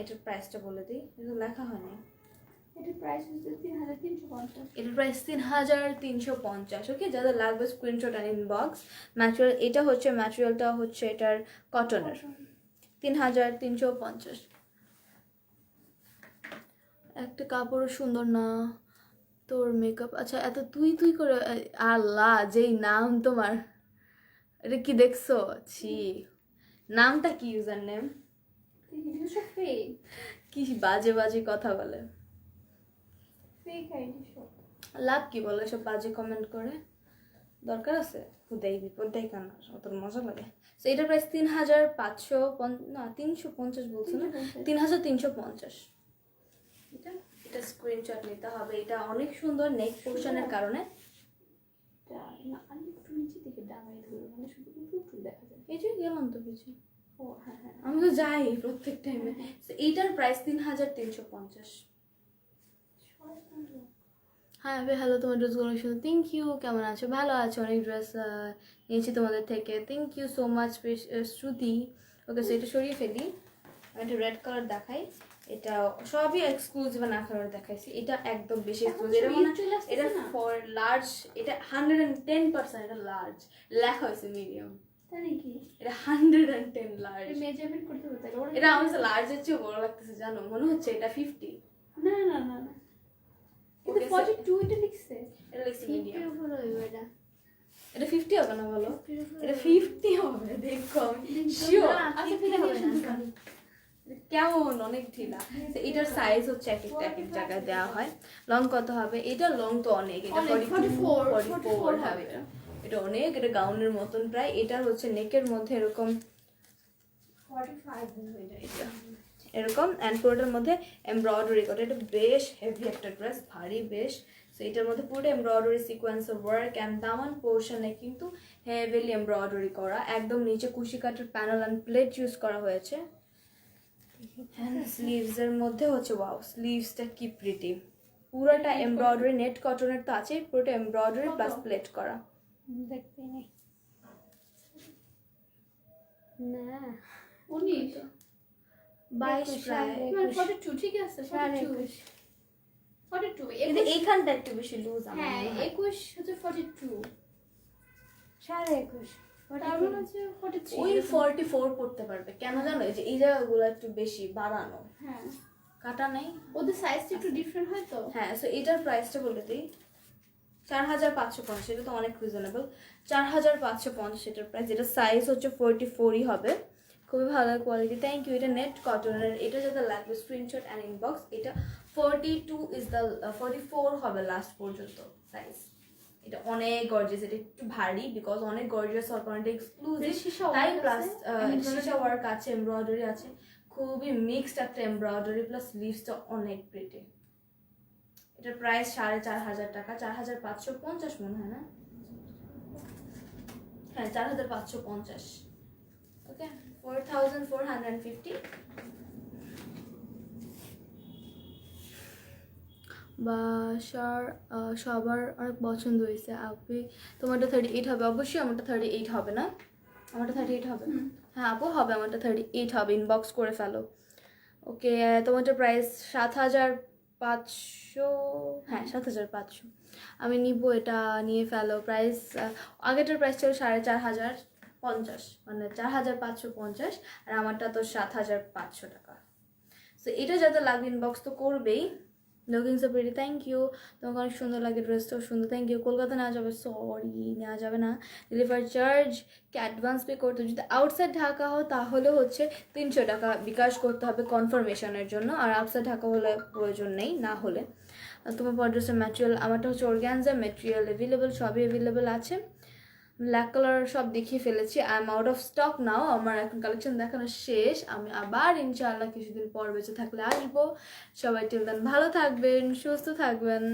S1: এটার প্রাইসটা বলে দিই, এটা লেখা হয়নি।
S2: এটার প্রাইস হচ্ছে 3350।
S1: এটার প্রাইস 3350। ওকে, যাদের লাগবে স্ক্রিনশট আর ইনবক্স। ম্যাটেরিয়াল এটা হচ্ছে, ম্যাটেরিয়ালটা হচ্ছে এটার কটনের। 3350। একটা কাপড়ও সুন্দর না, তোর মেকআপ আচ্ছা এত তুই তুই করে, আল্লাহ যেই নাম তোমার, এটা কি দেখছো? ছি, নামটা কি, ইউজার নেম কি বাজে বাজে কথা বলে। লাভ কি বলে সব বাজে কমেন্ট করে, দরকার আছে? হুদাই বিপদ দেয় কেন, অত মজা লাগে। তো এটার প্রাইস 3550 না 350 বলছো না, 3350। এটা স্ক্রিনশট নিতে হবে। এটা অনেক সুন্দর নেক পোর্শনের কারণে। এই যে গেলাম তো কিছু, আমি তো যাই প্রত্যেক টাইমে। এইটার প্রাইস 3350। হ্যাঁ হ্যালো, তোমার ড্রেসগুলো শুধু থ্যাংক ইউ। কেমন আছো? ভালো আছো? অনেক ড্রেস নিয়েছি তোমাদের থেকে, thank you so much Shruti. Okay, so এটা সরিয়ে ফেলি, একটা রেড কালার দেখাই। এটা সবই এক্সক্লুসিভ না কালার দেখাইছি, এটা একদম বেশি এক্সক্লুসিভ। এটা মানে এটা ফর লার্জ, এটা 110%। এটা লার্জ লেখা হয়েছে, মিডিয়াম
S2: তাই নাকি?
S1: এটা 110 লার্জ।
S2: মেজারমেন্ট করতে হবে তাহলে।
S1: এটা আমার কাছে লার্জের চেয়ে বড় লাগতেছে জানো, মনে হচ্ছে এটা 50।
S2: না না না না, কিন্তু
S1: Okay,
S2: 42 এটা লিখছে।
S1: এটা লিখছি মিডিয়াম।
S3: 50 উপরে হইব এটা।
S1: এটা 50 হবে না বলো?
S3: 50 উপরে
S1: এটা 50 হবে, দেখো আমি শিওর।
S2: আচ্ছা,
S3: 50 হবে না।
S1: কেমন অনেক ঢিলা। তো এটার সাইজ হচ্ছে এক একটা এক এক জায়গায় দেওয়া হয়। লং কত হবে? এটা লং তো অনেক, এটা
S2: অনেক,
S1: 44
S2: 44
S1: হবে। এটা অনেক, এটা গাউনের মতন প্রায়। এটার হচ্ছে নেকের মধ্যে এরকম
S3: 45 হইব এটা।
S1: এরকম অ্যান্ড পুরোটার মধ্যে এমব্রয়ডারি করা। এটা বেশ হেভি একটা ড্রেস, ভারী বেশ। সো এটার মধ্যে পুরোটা embroidery sequence of work and দামান পোর্শনে কিন্তু হেভিলি এমব্রয়ডারি করা। একদম নিচে কুশি কাটের প্যানেল অ্যান্ড প্লেট ইউজ করা হয়েছে। স্লিভস এর মধ্যে হচ্ছে ওয়াও, স্লিভসটা কি প্রিটি। পুরোটা এমব্রয়ডারি, নেট কটনের তো আছে, পুরোটা এমব্রয়ডারি প্লাস প্লেট করা।
S3: দেখতে নেই না
S2: 19
S1: 22 প্রায়।
S2: 42 ঠিক আছে, 42 42
S1: কিন্তু এইখানটা একটু বেশি লুজ আমার
S2: হ্যাঁ,
S1: মনে হয়।
S2: 21 হচ্ছে 42,
S3: 21.5
S2: তার মানে হচ্ছে 43
S1: ওই 44 পড়তে পারবে। কেন জানো? এই যে এই জায়গাগুলো একটু বেশি বাড়ানো,
S2: হ্যাঁ,
S1: কাটা নাই।
S2: ওদের সাইজটা একটু ডিফারেন্ট হয় তো।
S1: হ্যাঁ, সো এটার প্রাইসটা বলে দিই 4550। এটা তো অনেক রিজনেবল। 4550 এটার প্রাইস। এটা সাইজ হচ্ছে 44ই হবে। খুবই ভালো কোয়ালিটি। Thank you. এটা নেট কটনের। এটা যাতে লাগবে স্ক্রিনশট অ্যান্ড ইনবক্স। এটা 42 ইজ দ্য 44 হবে লাস্ট পর্যন্ত সাইজ। এটা অনেক গর্জিয়াস, এটা একটু ভারী বিকজ অনেক গর্জিয়াস আর অনেক এক্সক্লুসিভ,
S2: সীসা
S1: তাই
S2: work
S1: প্লাস
S2: আছে,
S1: সীসা ওয়ার্ক আছে, এমব্রয়ডারি আছে, খুবই মিক্সড একটা এমব্রয়ডারি প্লাস স্লিভসটা অনেক প্রিটি। এটার প্রাইস 4500 টাকা, 4550 মনে হয় না? হ্যাঁ, 4550। ওকে, 4450। বাসার সবার অনেক পছন্দ হয়েছে। আপনি তোমারটা 38 হবে অবশ্যই, আমারটা 38 হবে না? আমারটা 38 হবে। হ্যাঁ আপু হবে, আমারটা 38 হবে। ইনবক্স করে ফেলো। ওকে, তোমারটা প্রাইস 7500। হ্যাঁ 7500 আমি নিব। এটা নিয়ে ফেলো। প্রাইস আগেরটার প্রাইস ছিল 4550, মানে 4550, আর আমারটা তো 7500 টাকা। সো এটা যাতে লাগবে ইনবক্স তো করবেই। Looking so pretty, thank you. তোমাকে অনেক সুন্দর লাগে, ড্রেসটাও সুন্দর, থ্যাংক ইউ। কলকাতা নেওয়া যাবে? সরি, নেওয়া যাবে না। ডেলিভারি চার্জ কি অ্যাডভান্স পে করতে? যদি আউটসাইড ঢাকা হয় তাহলে হচ্ছে 300 টাকা বিকাশ করতে হবে কনফার্মেশনের জন্য, আর আউটসাইড ঢাকা হলে প্রয়োজন নেই। না হলে তোমার ড্রেসের ম্যাটেরিয়াল, আমারটা হচ্ছে অর্গ্যানজা ম্যাটেরিয়াল, অ্যাভেলেবেল, সবই অ্যাভেলেবেল আছে। ব্ল্যাক কালার সব দেখিয়ে ফেলেছি। I am out of stock now. আমার এখন কালেকশন দেখানো শেষ। আমি আবার ইনশাআল্লাহ কিছুদিন পর বেঁচে থাকলে আসবো। সবাই টিল দেন ভালো থাকবেন, সুস্থ থাকবেন।